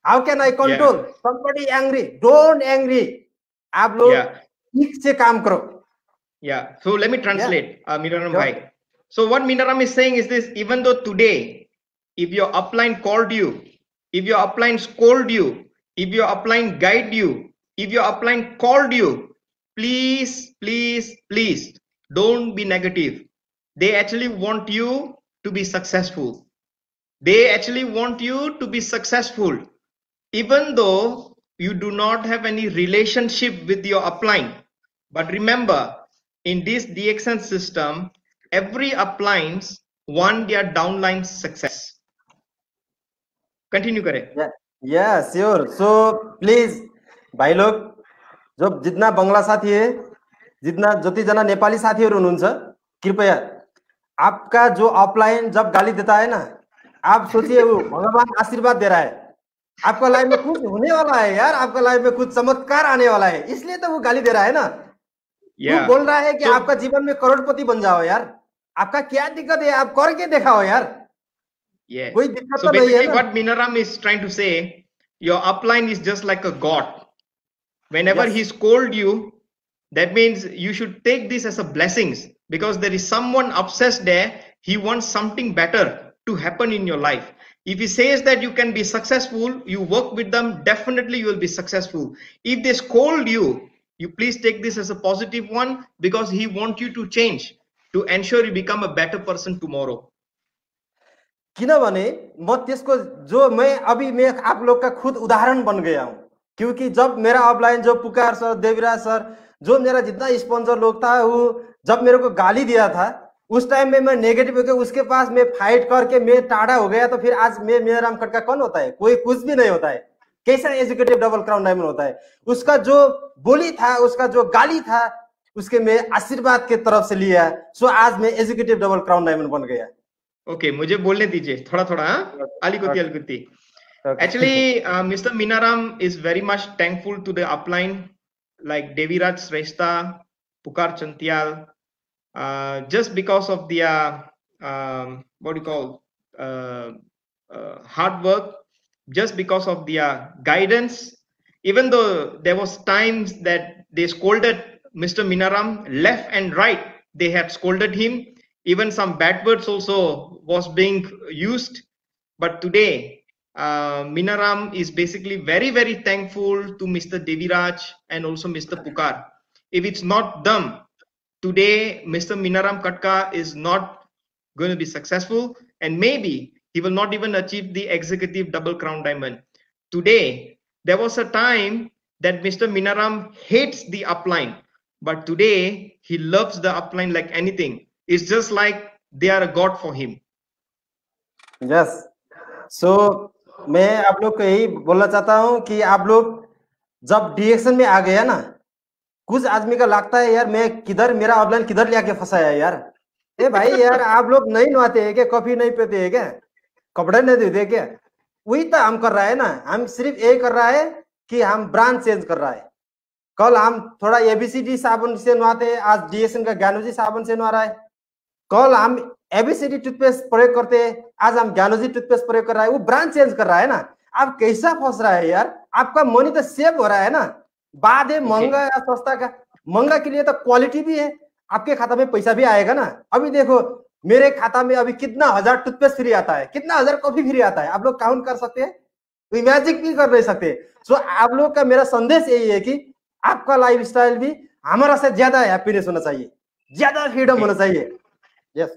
How can I control somebody angry? Don't angry. आप लोग ठीक से काम करो. Yeah. So let me translate, Minaram bhai. So what Minaram is saying is this: even though today, if your upline called you, if your upline scolded you, if your upline guided you, if your upline called you, please, please, please don't be negative. They actually want you to be successful. They actually want you to be successful. Even though you do not have any relationship with your upline. But remember, in this DXN system, every uplines want their downline success. Continue करें. Yeah, sure. So please, भाइ लोग, जो जितना बंगला साथी है, जितना जति जना नेपाली साथीहरु हुनुहुन्छ, कृपया आपका जो अपलाइन जब गाली देता है ना, आप सोचिए वो भगवान आशीर्वाद दे रहा है, आपका लाइफ में कुछ होने वाला है यार, आपका लाइफ में कुछ चमत्कार आने वाला है, इसलिए तो वो गाली दे रहा है ना. वो बोल रहा है कि आपका जीवन में करोड़पति बन जाओ यार, आपका क्या दिक्कत है, आप करके दिखाओ यार. Yeah. So basically what Minaram is trying to say, your upline is just like a god. Whenever he scold you, that means you should take this as a blessings, because there is someone obsessed there He wants something better to happen in your life. If he says that you can be successful, you work with them, definitely you will be successful. If they scold you, you please take this as a positive one, because he wants you to change to ensure you become a better person tomorrow. किनभने म त्यसको जो मैं आप लोग का खुद उदाहरण बन गया हूं, क्योंकि जब मेरा अपलाइन जो पुकार सर, देवीराज सर, जो मेरा जितना स्पॉन्सर लोग था, वो जब मेरे को गाली दिया था उस टाइम में मैं नेगेटिव होकर उसके पास मैं फाइट करके मैं टाड़ा हो गया, तो फिर आज मैं मीनाराम खटका कौन होता है? कोई कुछ भी नहीं होता है। कैसा एजुकेटिव डबल क्राउन डायमंड होता है? उसका जो बोली था, उसका जो गाली था, उसके मैं आशीर्वाद के तरफ से लिया, सो आज मैं एजुकेटिव डबल क्राउन डायमंड बन गया। Okay, मुझे बोलने दीजिए थोड़ा थोड़ा। Alikuti Alikuti. Actually, Mr. Minaram is very much thankful to the upline like Deviraj Srestha, Pukar Chantial, just because of their hard work, just because of their guidance. Even though there was times that they scolded Mr. Minaram left and right, they had scolded him. Even some bad words also was being used. But today, Minaram is basically very, very thankful to Mr. Deviraj and also Mr. Pukar. If it's not them, today Mr. Minaram Katka is not going to be successful, and maybe he will not even achieve the executive double crown diamond. Today, there was a time that Mr. Minaram hates the upline, but today he loves the upline like anything. It's just like they are a god for him. Yes. So मैं आप लोग को यही बोलना चाहता हूं कि आप लोग जब डिएक्शन में आ गया ना, कुछ आदमी का लगता है यार मैं किधर, मेरा ऑफलाइन किधर लेके फंसाया यार। ए भाई यार, आप लोग नहीं नहाते हैं क्या? कॉफी नहीं पीते हैं क्या? कपड़े नहीं धोते क्या? वही तो हम कर रहा है ना। हम सिर्फ यही कर रहा है कि हम ब्रांड चेंज कर रहा है। कल हम थोड़ा एबीसीडी साबुन से नहाते हैं, आज डीएक्शन का ज्ञानोजी साबुन से नहा रहा है। कल हम एबीसीडी टूथपेस्ट प्रयोग करते हैं, आज हम ज्ञानोजी टूथपेस्ट प्रयोग कर रहा है। वो ब्रांड चेंज कर रहा है ना। आप कैसा फंस रहा है यार? आपका मनी तो सेव हो रहा है ना। बाद है महंगा या सस्ता का, महंगा के लिए तो क्वालिटी भी है, आपके खाता में पैसा भी आएगा ना। अभी देखो मेरे खाता में अभी कितना हजार टूथपेस्ट फ्री आता है, कितना हजार कॉफी फ्री आता है, आप लोग काउंट कर सकते हैं? इमेजिन भी कर नहीं सकते। सो आप लोग का मेरा संदेश यही है कि आपका लाइफ स्टाइल भी हमारा से ज्यादा हैप्पीनेस होना चाहिए, ज्यादा फ्रीडम होना चाहिए। यस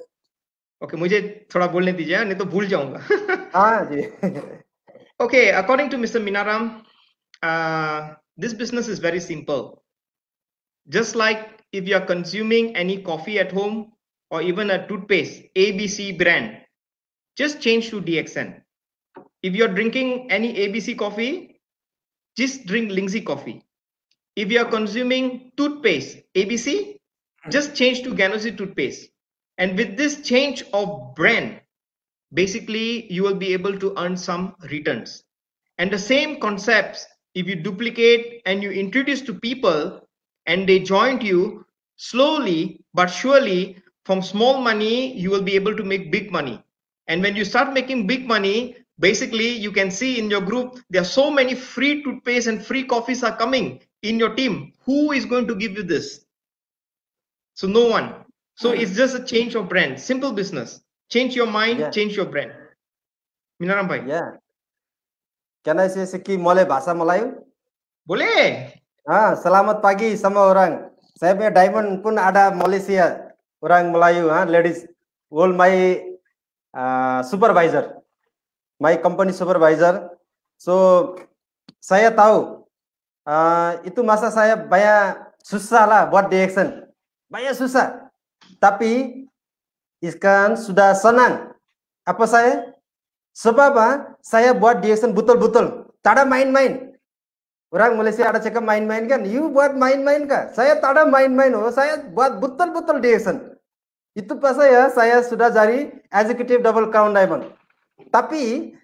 ओके, मुझे थोड़ा बोलने दीजिए, नहीं तो भूल जाऊंगा। हाँ जी। Okay, according to mister Meenaram, this business is very simple. Just like if you are consuming any coffee at home or even a toothpaste, ABC brand, just change to DXN. If you are drinking any ABC coffee, just drink Lingzi coffee. If you are consuming toothpaste, ABC, just change to Ganosi toothpaste. And with this change of brand, basically you will be able to earn some returns. And the same concepts, if you duplicate and you introduce to people and they join you, slowly but surely from small money, you will be able to make big money. And when you start making big money, basically you can see in your group, there are so many free toothpaste and free coffees are coming in your team. Who is going to give you this? So no one. So it's just a change of brand, simple business. Change your mind, change your brand. Minaram bhai. Yeah. Can I say Siki Mole Bahasa Melayu? Boleh. Selamat pagi sama orang. Saya punya diamond pun ada Malaysia, orang Melayu, ladies. All my supervisor, my company supervisor. So saya tahu itu masa saya banyak susah lah buat DXN, banyak susah. Tapi sekarang sudah senang. Apa saya? Sebab saya buat DXN betul-betul, tak ada main-main. Orang Malaysia ada cakap main-main kan? You buat main-main kah? Saya tak ada main-main, saya buat betul-betul DXN. Itu pas saya sudah jadi executive double crown diamond. Tapi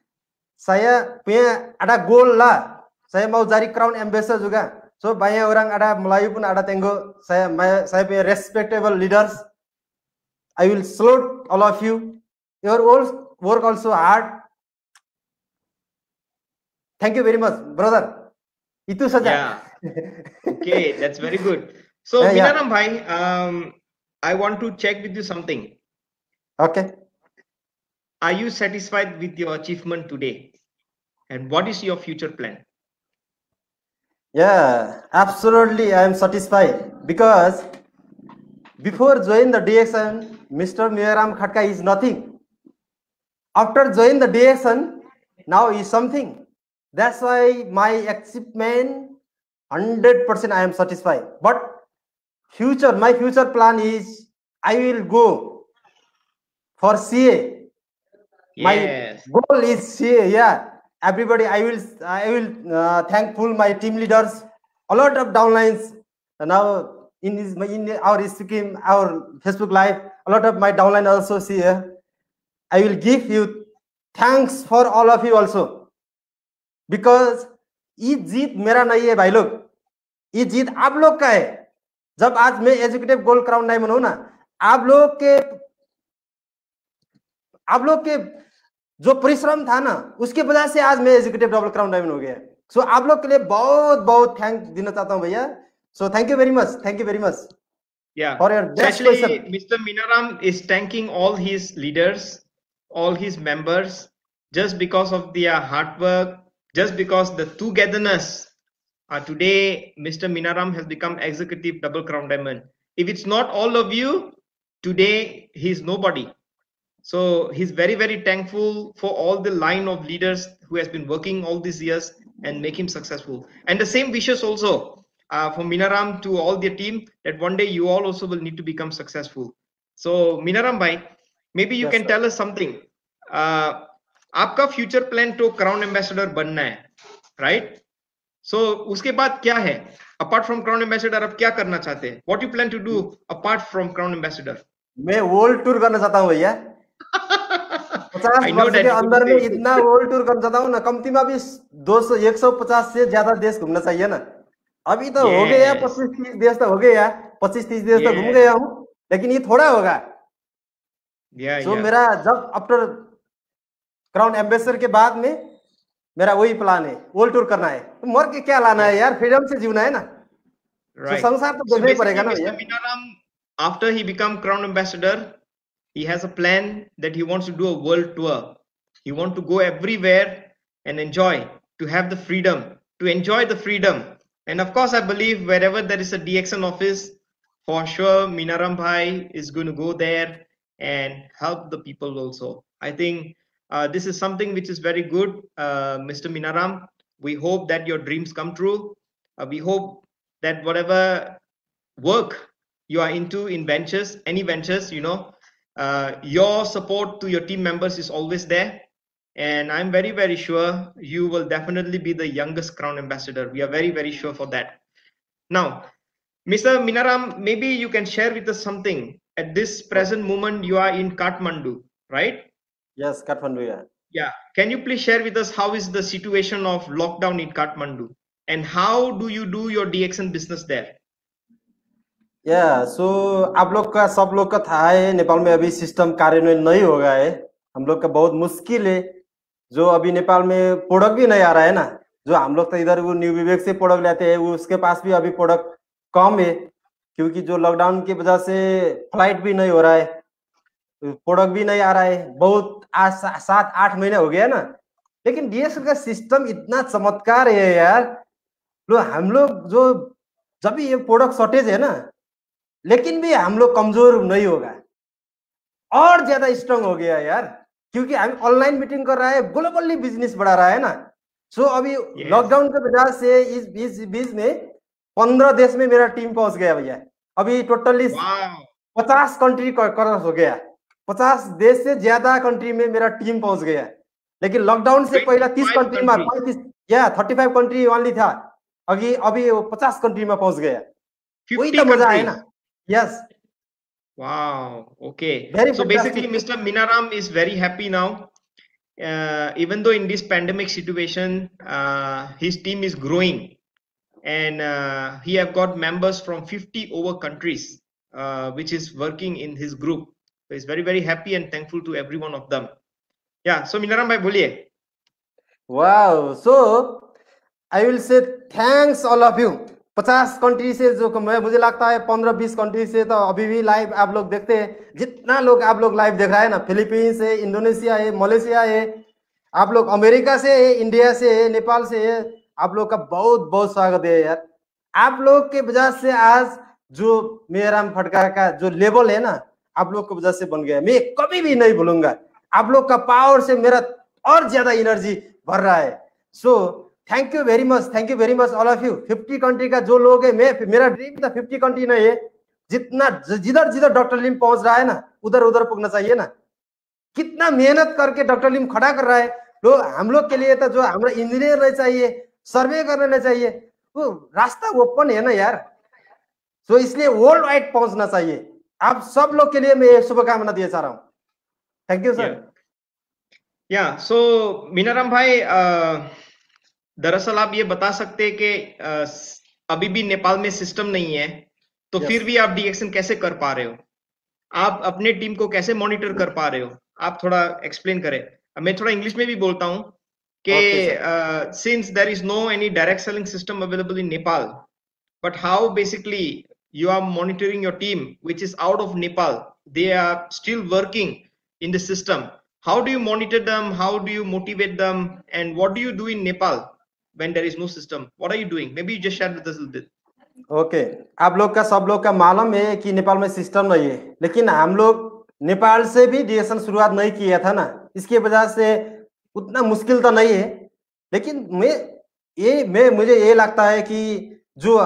saya punya ada goal lah. Saya mau jadi crown ambassador juga. So banyak orang ada Melayu pun ada tengok. Saya punya respectable leaders. I will salute all of you. Your work also hard. Thank you very much, brother. Itu saja. Yeah. Okay, that's very good. So Minaram bhai, I want to check with you something. Okay. Are you satisfied with your achievement today? And what is your future plan? Yeah, absolutely. I am satisfied because before joining the DXN, Mr. Miyaram Khatka is nothing. After joining the DXN, now is something. That's why my achievement 100% I am satisfied. But my future plan is I will go for CA. My Yes. goal is CA. Yeah, everybody. I will thankful my team leaders. A lot of downlines now in our scheme, our Facebook live. A lot of my downline also CA. I will give you thanks for all of you also because ये जीत मेरा नहीं है भाई लोग, ये जीत आप लोग का है. जब आज मैं एजुकेटिव गोल्ड क्राउन डायमंड हूं ना, आप लोग के जो परिश्रम था ना, उसके वजह से आज मैं एजुकेटिव डबल क्राउन डायमंड हो गया. सो आप लोग के लिए बहुत बहुत थैंक देना चाहता हूं भैया. So thank you very much. Yeah. For your best Actually, question. Mr. Minaram is thanking all his leaders, all his members, just because of their hard work, just because the togetherness. Today, Mr. Minaram has become executive double crown diamond. If it's not all of you, today he's nobody. So he's very, very thankful for all the line of leaders who has been working all these years and make him successful. And the same wishes also from Minaram to all their team that one day you all also will need to become successful. So Minaram bhai, maybe you Yes, can sir. tell us something. आपका future plan तो crown ambassador बनना है, right? सो उसके बाद क्या है? Apart from crown ambassador आप क्या करना चाहते हैं? What you plan to do apart from crown ambassador? मैं वर्ल्ड टूर करना चाहता हूं भैया. 50 I know वर्ष that के you will अंदर में say. इतना वर्ल्ड टूर करना चाहता हूँ ना, कमती में अभी 200 150 से ज्यादा देश घूमना चाहिए ना. अभी तो हो गया Yes. 25-30 देश तो हो गया, 25-30 देश तो घूम गया हूँ, लेकिन ये थोड़ा होगा. सो मेरा जब आफ्टर क्राउन एम्बेसडर के बाद में मेरा वही प्लान है, वर्ल्ड टूर करना है. तो मर के क्या लाना है यार, फ्रीडम से जीना है ना. Right. संसार तो So देखना ही पड़ेगा basically, ना Mr. भैया. Minaram, after he become crown ambassador, he has a plan that he wants to do a world tour. He wants to go everywhere and enjoy, to have the freedom, to enjoy the freedom. And of course, I believe wherever there is a DXN office, for sure, Minaram Bhai is going to go there and help the people also. I think this is something which is very good, Mr. Minaram. We hope that your dreams come true. We hope that whatever work you are into in ventures, any ventures, your support to your team members is always there. And I'm very, very sure you will definitely be the youngest crown ambassador. We are very, very sure for that. Now, Mr. Minaram, maybe you can share with us something. At this present moment, you are in Kathmandu, right? Yes, Kathmandu, yeah. Yeah. Can you please share with us how is the situation of lockdown in Kathmandu? And how do you do your DXN business there? या सो आप लोग का, सब लोग का था है, नेपाल में अभी सिस्टम कार्यान्वयन नहीं हो गया है. हम लोग का बहुत मुश्किल है. जो अभी नेपाल में प्रोडक्ट भी नहीं आ रहा है ना, जो हम लोग तो इधर वो न्यू विवेक से प्रोडक्ट लेते हैं, वो उसके पास भी अभी प्रोडक्ट कम है, क्योंकि जो लॉकडाउन की वजह से फ्लाइट भी नहीं हो रहा है, प्रोडक्ट भी नहीं आ रहा है. बहुत आज 7-8 महीने हो गया ना. लेकिन डीएक्स का सिस्टम इतना चमत्कार है यार. हम लोग जो जब भी ये प्रोडक्ट शॉर्टेज है ना, लेकिन भी हम लोग कमजोर नहीं होगा, और ज्यादा स्ट्रांग हो गया यार, क्योंकि हम ऑनलाइन मीटिंग कर रहा है, ग्लोबली बिजनेस बढ़ा रहा है ना. सो अभी लॉकडाउन के वजह से इस बीच में 15 देश में मेरा टीम पहुंच गया भैया. अभी टोटली 50 कंट्री कवर हो गया. 50 देश से ज्यादा कंट्री में मेरा टीम पहुंच गया. लेकिन लॉकडाउन से पहला 30 कंट्री में 35 कंट्री ओनली था. अभी वो 50 कंट्री में पहुंच गया. वही तो मजा है ना. Yes. Wow. Okay. Very so fantastic. Basically, Mr. Minaram is very happy now. Even though in this pandemic situation, his team is growing, and he have got members from 50 over countries, which is working in his group. So he's very, very happy and thankful to every one of them. Yeah. So Minaram bhai, boliye. Wow. So I will say thanks all of you 50 country से, जो मुझे लगता है 15-20 country से तो अभी भी live आप लोग देखते हैं। जितना लोग आप लोग लाइव देख रहा है ना, फिलीपींस है, इंडोनेशिया है, मलेशिया है, आप लोग अमेरिका से है, इंडिया से है, नेपाल से है, आप लोग का बहुत बहुत स्वागत है यार। आप लोग के वजह से आज जो मिनाराम खटका का जो लेवल है ना, आप लोग की वजह से बन गया। मैं कभी भी नहीं भूलूंगा, आप लोग का पावर से मेरा और ज्यादा एनर्जी भर रहा है। So thank you very much all of you. 50 country का जो लोग है, मेरा ड्रीम था 50 कंट्री नहीं है, जितना जिधर जिधर डॉक्टर लिम पहुंच रहा है ना, उधर उधर पुगना चाहिए ना। कितना मेहनत करके डॉक्टर लिम खड़ा कर रहा है, लोग हम लोग के लिए तो जो हमारा इंजीनियर रहना चाहिए, सर्वे करना चाहिए, वो रास्ता ओपन है ना यार। तो इसलिए वर्ल्ड वाइड पहुंचना चाहिए। आप सब लोग के लिए मैं शुभकामना दिए चाह रहा हूँ। Thank you sir. So Meenaram भाई, दरअसल आप ये बता सकते हैं कि अभी भी नेपाल में सिस्टम नहीं है, तो फिर भी आप डीएक्शन कैसे कर पा रहे हो? आप अपने टीम को कैसे मॉनिटर कर पा रहे हो? आप थोड़ा एक्सप्लेन करें। मैं थोड़ा इंग्लिश में भी बोलता हूँ कि since there is no any direct selling system available in Nepal, but how basically you are monitoring your team which is out of Nepal, they are still working in the system. How do you monitor them? How do you motivate them? And what do you do in Nepal when there is no system? What are you doing? Maybe you just share with us a little bit. Okay, आप लोग का सब लोग का मालूम है कि नेपाल में सिस्टम नहीं है, लेकिन हम लोग नेपाल से भी डीएक्शन शुरुआत नहीं किया था ना, इसकी वजह से उतना मुश्किल तो नहीं है। लेकिन मुझे ये लगता है कि जो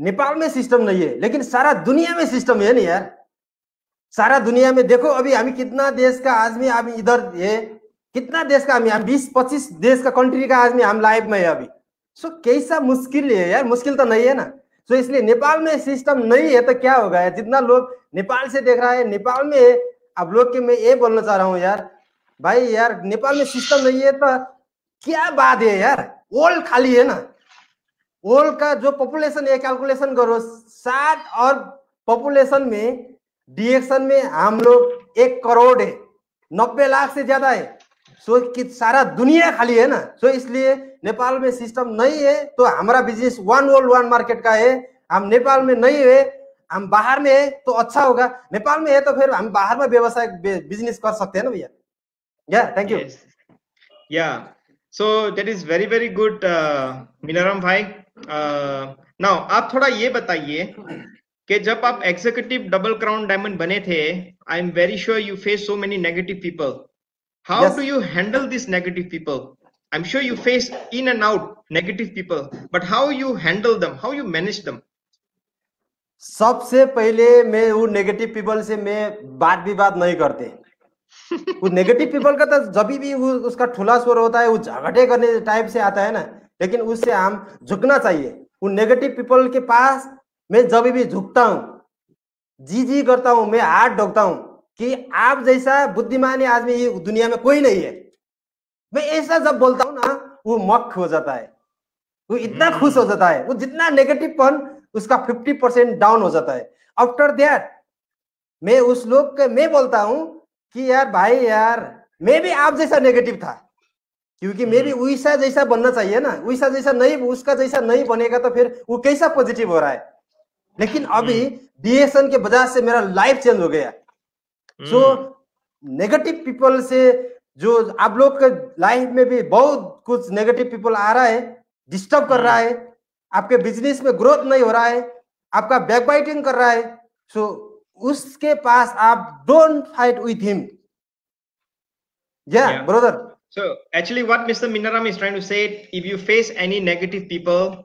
नेपाल में सिस्टम नहीं है, लेकिन सारा दुनिया में सिस्टम है नहीं यार। सारा दुनिया में देखो, अभी हम कितना देश का आदमी अभी इधर है, कितना देश का आदमी, हम 20-25 देश का कंट्री का आदमी हम लाइव में है अभी। सो कैसा मुश्किल है यार, मुश्किल तो नहीं है ना। तो इसलिए नेपाल में सिस्टम नहीं है तो क्या होगा, जितना लोग नेपाल से देख रहा है, नेपाल में आप लोग के मैं ये बोलना चाह रहा हूँ यार, भाई यार नेपाल में सिस्टम नहीं है तो क्या बात है यार, वर्ल्ड खाली है ना। वर्ल्ड का जो पॉपुलेशन है, कैलकुलेशन करो, 60 और पॉपुलेशन में डीएक्शन में हम लोग 1 करोड़ है, 90 लाख से ज्यादा है। सो कि सारा दुनिया खाली है ना। सो इसलिए नेपाल में सिस्टम नहीं है तो हमारा business one world one market का है। हम नेपाल में नहीं है, हम बाहर में है तो अच्छा होगा। नेपाल में है तो फिर हम बाहर में व्यवसाय बिजनेस कर सकते हैं ना भैया। या thank you. Yeah so that is very very good Meenaram भाई। नाउ आप थोड़ा ये बताइए कि जब आप एग्जीक्यूटिव डबल क्राउन डायमंड बने थे, I am very sure you face so many negative people. How do you handle these negative people? I'm sure you face in and out negative people, but how you handle them? How you manage them? सबसे पहले मैं वो negative people से मैं बात विवाद नहीं करते। वो नेगेटिव पीपल का तो जब भी वो उसका ठुला स्वर होता है, वो झगड़े करने टाइप से आता है ना, लेकिन उससे हम झुकना चाहिए। वो नेगेटिव पीपल के पास मैं जब भी झुकता हूँ, जी करता हूँ, मैं हाथ ढोकता हूँ कि आप जैसा बुद्धिमान आदमी दुनिया में कोई नहीं है। मैं ऐसा जब बोलता हूं ना, वो मक्ख हो जाता है, वो इतना खुश हो जाता है, वो जितना नेगेटिव पन उसका 50% डाउन हो जाता है। आफ्टर दैट मैं उस लोग के मैं बोलता हूं कि यार भाई यार, मैं भी आप जैसा नेगेटिव था, क्योंकि मैं भी वैसा जैसा बनना चाहिए ना। वैसा जैसा नहीं, उसका जैसा नहीं बनेगा तो फिर वो कैसा पॉजिटिव हो रहा है। लेकिन अभी डीएक्शन के वजह से मेरा लाइफ चेंज हो गया। सो नेगेटिव पीपल से जो आप लोग के लाइफ में भी बहुत कुछ नेगेटिव पीपल आ रहा है, डिस्टर्ब कर रहा है, आपके बिजनेस में ग्रोथ नहीं हो रहा है, आपका बैकबाइटिंग कर रहा है। सो उसके पास आप don't fight with him. Yeah, brother. So actually what Mr. Minaram is trying to say, if you face any negative people,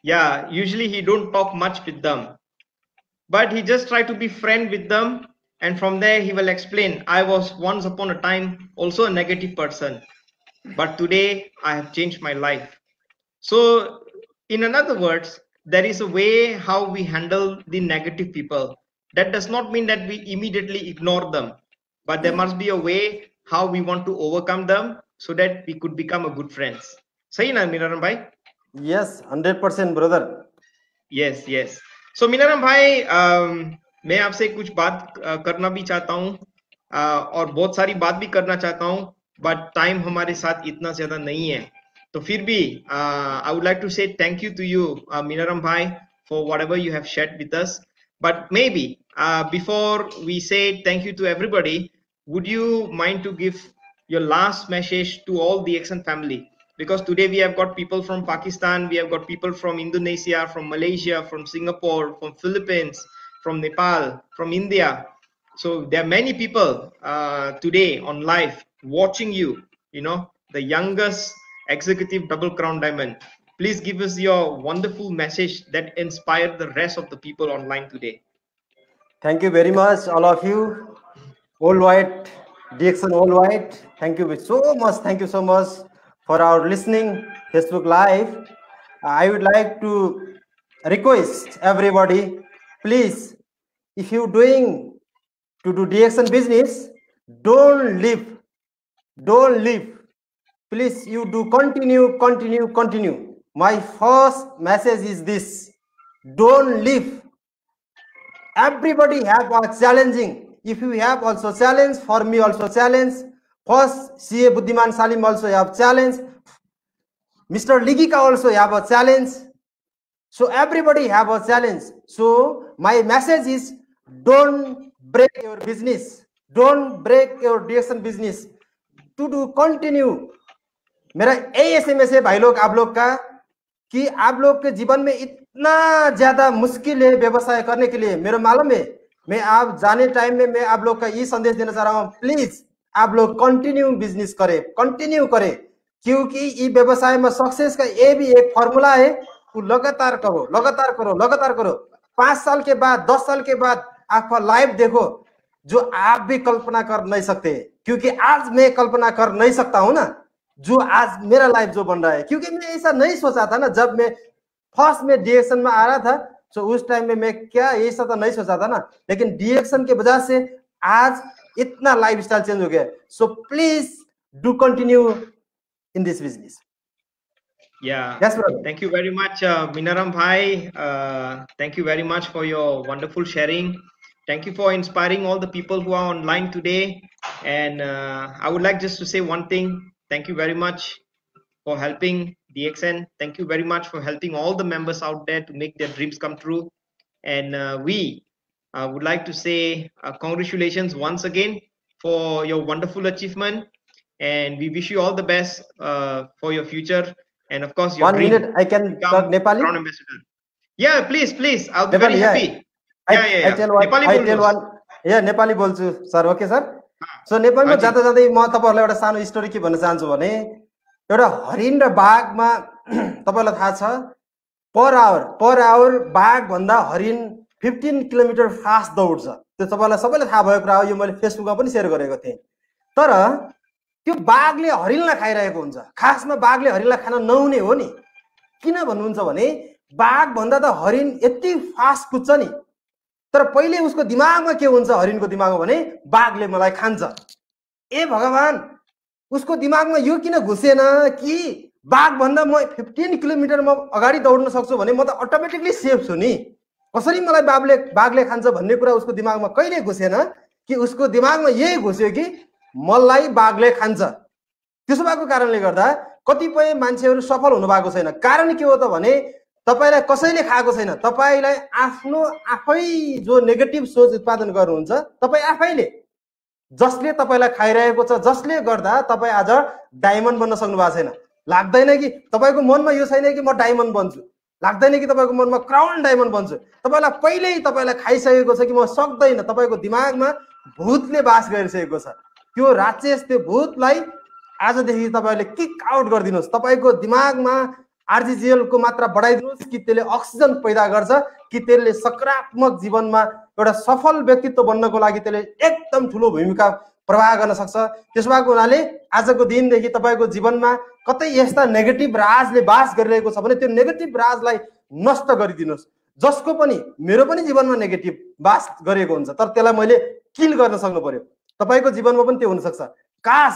usually he don't talk much with them, but he just try to be friend with them. And from there, he will explain, I was once upon a time also a negative person, but today I have changed my life. So in other words, there is a way how we handle the negative people. That does not mean that we immediately ignore them, but there must be a way how we want to overcome them so that we could become a good friends. Sahi na, Minaram bhai? Yes, 100% brother. Yes, yes. So Minaram bhai, मैं आपसे कुछ बात करना भी चाहता हूँ और बहुत सारी बात भी करना चाहता हूँ, बट टाइम हमारे साथ इतना ज्यादा नहीं है। तो फिर भी आई वुड लाइक टू से थैंक यू टू यू मीनाराम भाई for whatever you have shared with us. But maybe before we say thank you to everybody, would you mind to give your last message to all the DXN family? Because today we have got people from Pakistan, we have got people from Indonesia, from Malaysia, from Singapore, from Philippines, from Nepal, from India. So there are many people today on live watching you, the youngest executive Double Crown Diamond. Please give us your wonderful message that inspired the rest of the people online today. Thank you very much, all of you. All White, DXN All White. Thank you so much. Thank you so much for our listening Facebook Live. I would like to request everybody, please, if you're doing to do DXN business, don't leave. Don't leave. Please, you do continue. My first message is this: don't leave. Everybody have a challenging. If you have also challenge, for me also challenge. First, CA Buddhiman Salim also have challenge. Mr. Ligika also have a challenge. So everybody have a challenge. So my message is, don't break your business. Don't break your DXN business. To do continue. मेरा यही SMS है भाई लोग आप लोग का कि आप लोग के जीवन में इतना ज्यादा मुश्किल है व्यवसाय करने के लिए, मेरे मालूम है। मैं आप जाने टाइम में मैं आप लोग का ये संदेश देना चाह रहा हूँ, प्लीज आप लोग कंटिन्यू बिजनेस करें, कंटिन्यू करें, क्योंकि ये व्यवसाय में सक्सेस का ये भी एक फॉर्मूला है। वो लगातार करो, लगातार करो, लगातार करो। 5 साल के बाद, 10 साल के बाद आपका लाइफ देखो जो आप भी कल्पना कर नहीं सकते, क्योंकि आज मैं कल्पना कर नहीं सकता हूं ना जो आज मेरा लाइफ जो बन रहा है, क्योंकि मैं ऐसा नहीं सोचा था ना जब मैं फर्स्ट में DXN में आ रहा था। तो उस टाइम में मैं क्या ऐसा तो नहीं सोचा था ना, लेकिन DXN के वजह से आज इतना लाइफ स्टाइल चेंज हो गया। So please do continue in this business. Yeah. Yes, brother. Thank you very much, Minaram Bhai. Thank you very much for your wonderful sharing. Thank you for inspiring all the people who are online today. And I would like just to say one thing. Thank you very much for helping DXN. Thank you very much for helping all the members out there to make their dreams come true. And we would like to say congratulations once again for your wonderful achievement. And we wish you all the best for your future. And of course, your 1 dream minute, I can talk Nepali? Crown Ambassador. Yeah, please. I'll be Nepali, very happy. I tell one. Nepali I बोल्नुहोस्। tell one. Yeah, Nepali बोल्छु sir. Okay sir. सो नेपालमा जाँदा जाँदै म तपाईहरुलाई एउटा सानो story के भन्न चाहन्छु भने, एउटा हरिण र बाघमा तपाईलाई थाहा छ पर आवर बाघ भन्दा हरिण 15 किलोमिटर फास्ट दौड्छ। त्यो तपाईलाई सबैलाई थाहा भएको कुरा हो, यो मैले फेसबुकमा पनि शेयर गरेको थिएँ। तर त्यो बाघले हरिणलाई खाइरहेको हुन्छ। खासमा बाघले हरिणलाई खान नहुने हो नि। किन भन्नुहुन्छ भने बाघ भन्दा त हरिण यति फास्ट कुद्छ नि, तर पहिले उसको दिमागमा के हुन्छ हरिणको दिमागमा भने बाघले मलाई खान्छ। ए भगवान, उसको दिमागमा यो किन घुसेन कि बाघ भन्दा म 15 किलोमिटर म अगाडि दौड्न सक्छु भने म त अटोमेटिकली सेफ छु नि, कसरी मलाई बाघले खान्छ भन्ने कुरा उसको दिमागमा कहिले घुसेन कि उसको दिमागमा यही घुस्यो कि मलाई बाघले खान्छ। त्यसो भएको कारणले गर्दा कतिपय मान्छेहरू सफल हुनु भएको छैन। कारण के हो त भने तपाईलाई कसैले खाएको छैन, तपाईलाई आफ्नो आफै जो नेगेटिभ सोच उत्पादन गर्नुहुन्छ तपाई आफैले, जसले तपाईलाई खाइरहेको छ, जसले गर्दा तपाई आज डायमन्ड बन्न सक्नु भएको छैन। लाग्दैन कि तपाईको मनमा यो छैन कि म डायमन्ड बन्छु, लाग्दैन कि तपाईको मनमा क्राउन डायमन्ड बन्छु। तपाईलाई पहिल्यै तपाईलाई खाइसकेको छ कि म सक्दैन। तपाईको दिमागमा भूतले बास गरिसकेको छ। त्यो राक्षस, त्यो भूतलाई आजदेखि तपाईले किक आउट गरिदिनुस्। तपाईको दिमागमा RGGL को मात्रा बढाइदिनुस् कि त्यसले अक्सिजन पैदा गर्छ, कि त्यसले सकारात्मक जीवनमा एउटा सफल व्यक्तित्व बन्नको लागि त्यसले एकदम ठुलो भूमिका प्रवाह गर्न सक्छ। त्यसो भएको हुनाले आजको दिनदेखि तपाईको जीवनमा कतै यस्ता नेगेटिभ राजले बास गरिरहेको छ भने त्यो नेगेटिभ राजलाई नष्ट गरिदिनुस्। जसको पनि मेरो पनि जीवनमा नेगेटिभ बास गरेको हुन्छ, तर त्यसलाई मैले किल गर्न सक्नु पर्यो। तपाईको जीवनमा पनि त्यो हुन सक्छ। काश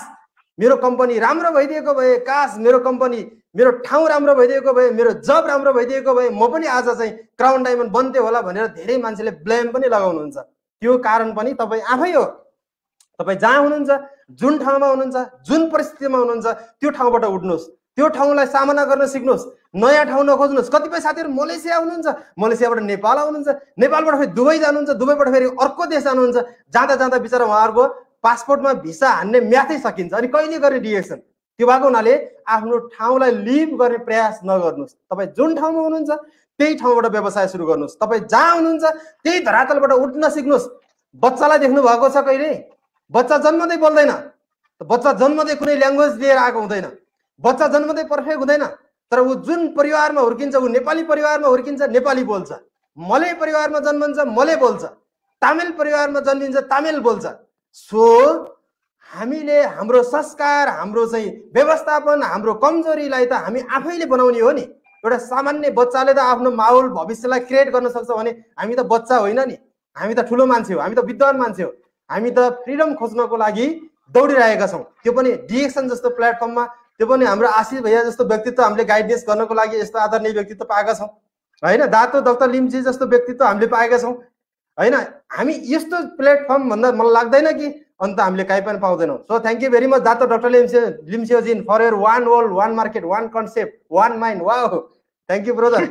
मेरो कम्पनी राम्रो भइदिएको भए, काश मेरो कम्पनी, मेरो ठाउँ राम्रो भइदिएको भए, मेरो जब राम्रो भइदिएको भए म पनि आज चाहिँ क्राउन डायमन्ड बन्थे होला भनेर धेरै मान्छेले ब्लेम पनि लगाउनुहुन्छ। त्यो कारण पनि तपाई आफै हो। तपाई जहाँ हुनुहुन्छ, जुन ठाउँमा हुनुहुन्छ, जुन परिस्थितिमा हुनुहुन्छ, त्यो ठाउँबाट उठ्नुस्। त्यो ठाउँलाई सामना गर्न सिक्नुहोस्, नयाँ ठाउँ नखोज्नुहोस्। कतिपय साथीहरू मलेसिया हुनुहुन्छ, मलेसियाबाट नेपाल आउनुहुन्छ, नेपालबाट फेरि दुबई जानुहुन्छ, दुबईबाट फेरि अर्को देश जानुहुन्छ। जाँदा जाँदा बिचरा उहाँहरूको पासपोर्टमा भिसा हान्ने म्याथै सकिन्छ, अनि कहिले गर्ने डिएक्सन। त्यो भएको हुनाले आफ्नो ठाउँलाई लिभ गर्ने प्रयास नगर्नुहोस्। तपाईँ जुन ठाउँमा हुनुहुन्छ त्यही ठाउँबाट व्यवसाय सुरु गर्नुहोस्। तपाईँ जहाँ हुनुहुन्छ त्यही धरातलबाट उठ्न सिक्नुहोस्। बच्चालाई देख्नु भएको छ कहिले? बच्चा जन्मदै बोल्दैन, बच्चा जन्मदै कुनै ल्याङ्ग्वेज लिएर आएको हुँदैन, बच्चा जन्मदै पर्फेक्ट हुँदैन, तर ऊ जुन परिवारमा हुर्किन्छ ऊ नेपाली परिवारमा हुर्किन्छ, नेपाली बोल्छ। मले परिवारमा जन्मन्छ, मले बोल्छ। तामिल परिवारमा जन्मिन्छ, तामिल बोल्छ। सो हामीले हाम्रो संस्कार, हाम्रो चाहिँ व्यवस्थापन, हाम्रो कमजोरीलाई त हामी आफैले बनाउने हो नि। एउटा सामान्य बच्चाले त आफ्नो माहौल भविष्यलाई क्रिएट गर्न सक्छ भने हामी त बच्चा होइन नि, हामी त ठुलो मान्छे हो, हामी त विद्वान मान्छे हो। हामी त फ्रिडम खोज्नको लागि दौडिरहेका छौँ, त्यो पनि डिएक्सन जस्तो प्लेटफर्ममा, त्यो पनि हाम्रो आशिष भैया जस्तो व्यक्तित्व हामीले गाइडेन्स गर्नको लागि यस्तो आदरणीय व्यक्तित्व पाएका छौँ होइन। दातो डाक्टर लिम्ची जस्तो व्यक्तित्व हामीले पाएका छौँ होइन। हामी यस्तो प्लेटफर्म भन्दा मलाई लाग्दैन कि अन्त हामीले काहीँ पनि पाउँदैनौँ। So thank you very much Dato doctor लिम्सियोजिन for your one world, one market, one concept, one mind. Wow, thank you brother.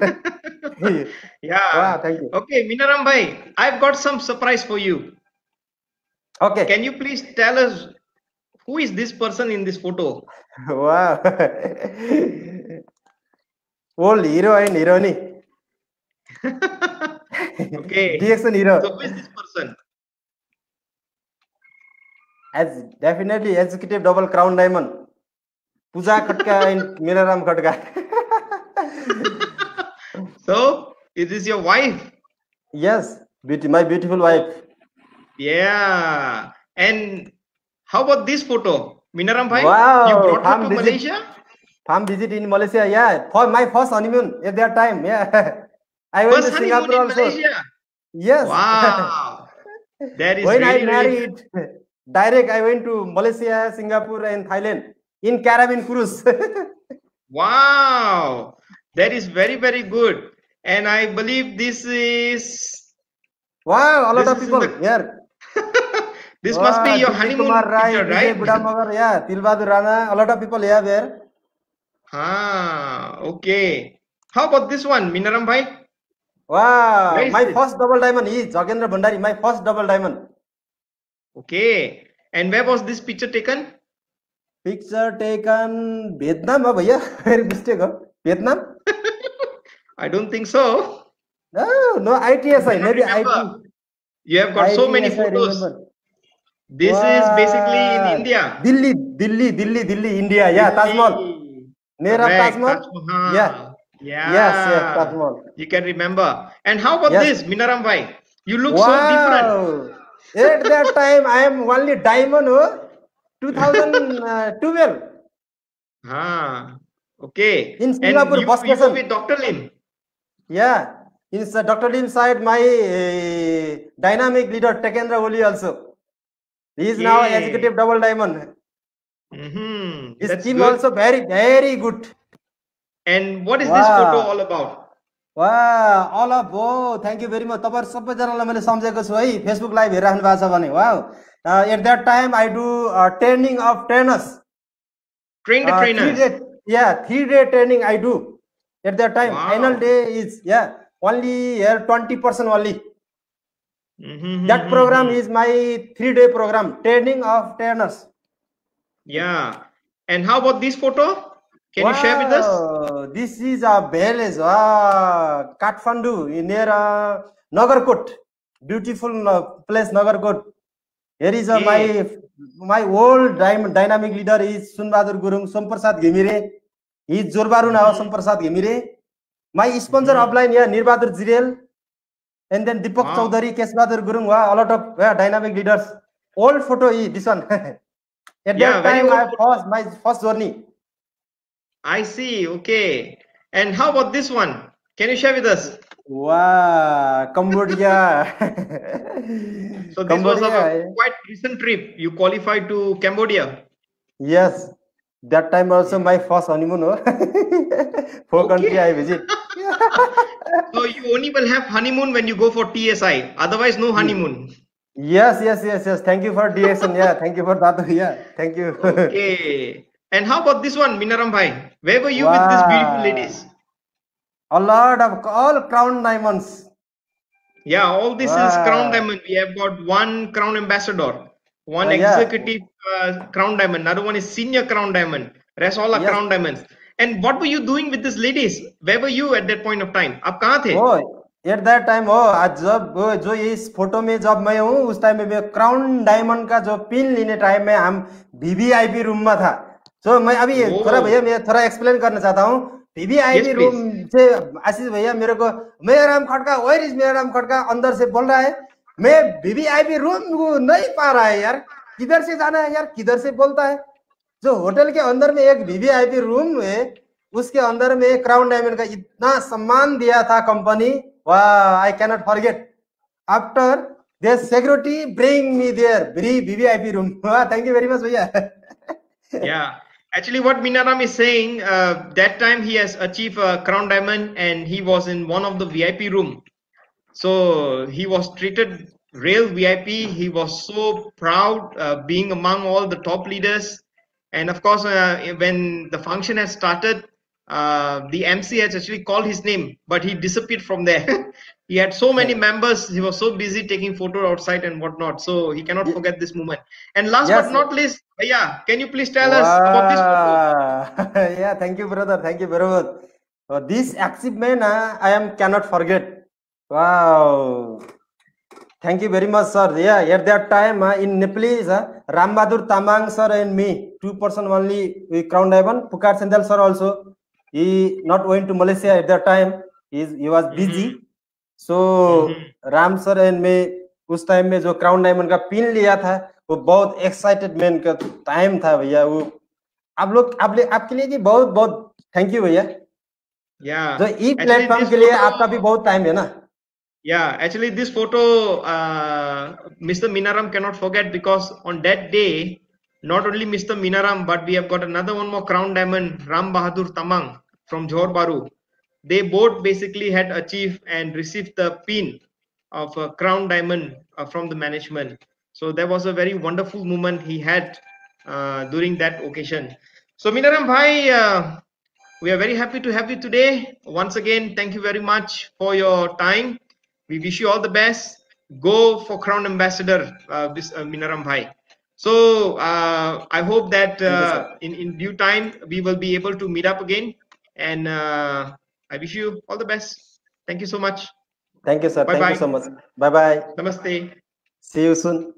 Yeah. Wow, thank you. Okay, Minaram bhai, I've got some surprise for you. Okay. Can you please tell us who is this person in this photo? Wow. Old hero and heroine. Okay. DXN hero. So who is this person? As definitely executive double crown diamond. Pooja Khatka and Minaram Khatka. So, is this your wife? Yes, my beautiful wife. Yeah. And how about this photo? Minaram bhai, wow, you brought her to Malaysia? Farm visit in Malaysia, yeah. For my first honeymoon at that time, yeah. I went first to Singapore honeymoon in also. Malaysia? Yes. Wow. That is when really, I married, direct I went to Malaysia, Singapore and Thailand in Caribbean cruise. Wow. That is very, very good. And I believe this is... Wow, a lot of people here. This must be your honeymoon picture, right? Yeah, Tilbadur Rana, a lot of people here there. Ah, okay. How about this one, Minaram bhai? Wow, my first double diamond is Jagendra Bhandari, my first double diamond. Okay. And where was this picture taken? Picture taken Vietnam, bhaiya. Very mistake, Vietnam? I don't think so. No, ITSI, maybe IT. You have got so many photos. This is basically in India. Delhi, India. Yeah, Taj Mahal. Near Taj Mahal. Yeah. Yes, Taj Mahal. You can remember. And how about this, Minaram bhai? You look so different. At that time, I am only diamond. 2012. Okay. In Singapore, and you were with Dr. Lim. Yeah. In Dr. Lim's side, my dynamic leader, Tekendra Oli also. He is now executive double diamond. His team also very, very good. And what is this photo all about? Wow, all about. Thank you very much. तपाईहरु सबैजनालाई मैले सम्झेको छु है, Facebook live हेरिराख्नु भएको छ भने. Wow. At that time I do training of trainers. Train the trainers. 3-day training I do. At that time, final day is only here 20% only. That program is my 3-day program, training of trainers. Yeah. And how about this photo? Can you share with us? This is a village, Kathmandu, near Nagarkot. Beautiful place, Nagarkot. Here is my old dynamic leader is Sunbadur Gurung, Somprasad Gimire. He is Jorbaru now, Somprasad Gimire. My sponsor upline here, Nirbadur Zirel. And then Deepak Chaudhary, Kesbadur Gurung, a lot of dynamic leaders. Old photo is this one. At that time, my first journey. I see. Okay. And how about this one? Can you share with us? Wow, Cambodia. So this was a quite recent trip. You qualified to Cambodia. Yes. That time also my first honeymoon. 4 countries I visit. So you only will have honeymoon when you go for TSI. Otherwise, no honeymoon. Yes. Thank you for DSN. Yeah, thank you for that. Yeah, thank you. Okay. And how about this one, Minaram Bhai? Where were you with these beautiful ladies? A lot of all crown diamonds. Yeah, all this is Crown Diamond. We have got one Crown Ambassador, one executive Crown Diamond, another one is senior Crown Diamond. Rest all are Crown Diamonds. And what were you doing with these ladies? Where were you at that point of time? आप कहाँ थे? At that time आज जब जो इस photo में जब मैं हूँ उस टाइम में मैं क्राउन डायमंड का जो पिन लेने टाइम में हम वीवीआईपी रूम में था. तो मैं अभी थोड़ा भैया मैं थोड़ा एक्सप्लेन करना चाहता हूँ. वीवीआईपी रूम से आशीष भैया मेरे को मीनाराम खटका वेयर इज मीनाराम खटका अंदर से बोल रहा है. मैं वीवीआईपी रूम नहीं पा रहा है यार, किधर से जाना है यार, किधर से बोलता है. जो होटल के अंदर में एक वीवीआईपी रूम है, उसके अंदर में क्राउन डायमंड का इतना सम्मान दिया था company. Wow, I cannot forget. After their security bring me there VVIP room. Wow, thank you very much, Bhaiya. Yeah, actually what Minaram is saying, that time he has achieved a Crown Diamond and he was in one of the VIP room. So he was treated real VIP. He was so proud being among all the top leaders. And of course, when the function has started, the MC has actually called his name, but he disappeared from there. He had so many members. He was so busy taking photos outside and whatnot. So he cannot forget this moment. And last but not least, Bhaiya, can you please tell us about this photo? Yeah, thank you, brother. Thank you very much. This achievement I cannot forget. Wow. Thank you very much, sir. Yeah, at that time in Nepalese, Ram Bahadur Tamang sir and me, 2 person only with Crown Diamond. Pukar Sendal sir also. He not went to Malaysia at that time. He was busy. So Ram sir and me उस time में जो crown diamond का pin लिया था वो बहुत एक्साइटेडमेंट का time था भैया. वो आप लोग आपके लिए बहुत बहुत थैंक यू भैया. जो ई प्लेटफॉर्म के लिए आपका भी बहुत टाइम है ना. Yeah, actually this photo Mr. Minaram cannot forget, because on that day not only Mr. Minaram but we have got another one more Crown Diamond, Ram Bahadur Tamang from Johor Bahru. They both basically had achieved and received the pin of a Crown Diamond from the management. So that was a very wonderful moment he had during that occasion. So Minaram Bhai, we are very happy to have you today. Once again, thank you very much for your time. We wish you all the best. Go for Crown Ambassador, Minaram Bhai. So I hope that in due time we will be able to meet up again. And I wish you all the best. Thank you so much. Thank you, sir. Bye. Thank you so much. Bye-bye. Namaste. See you soon.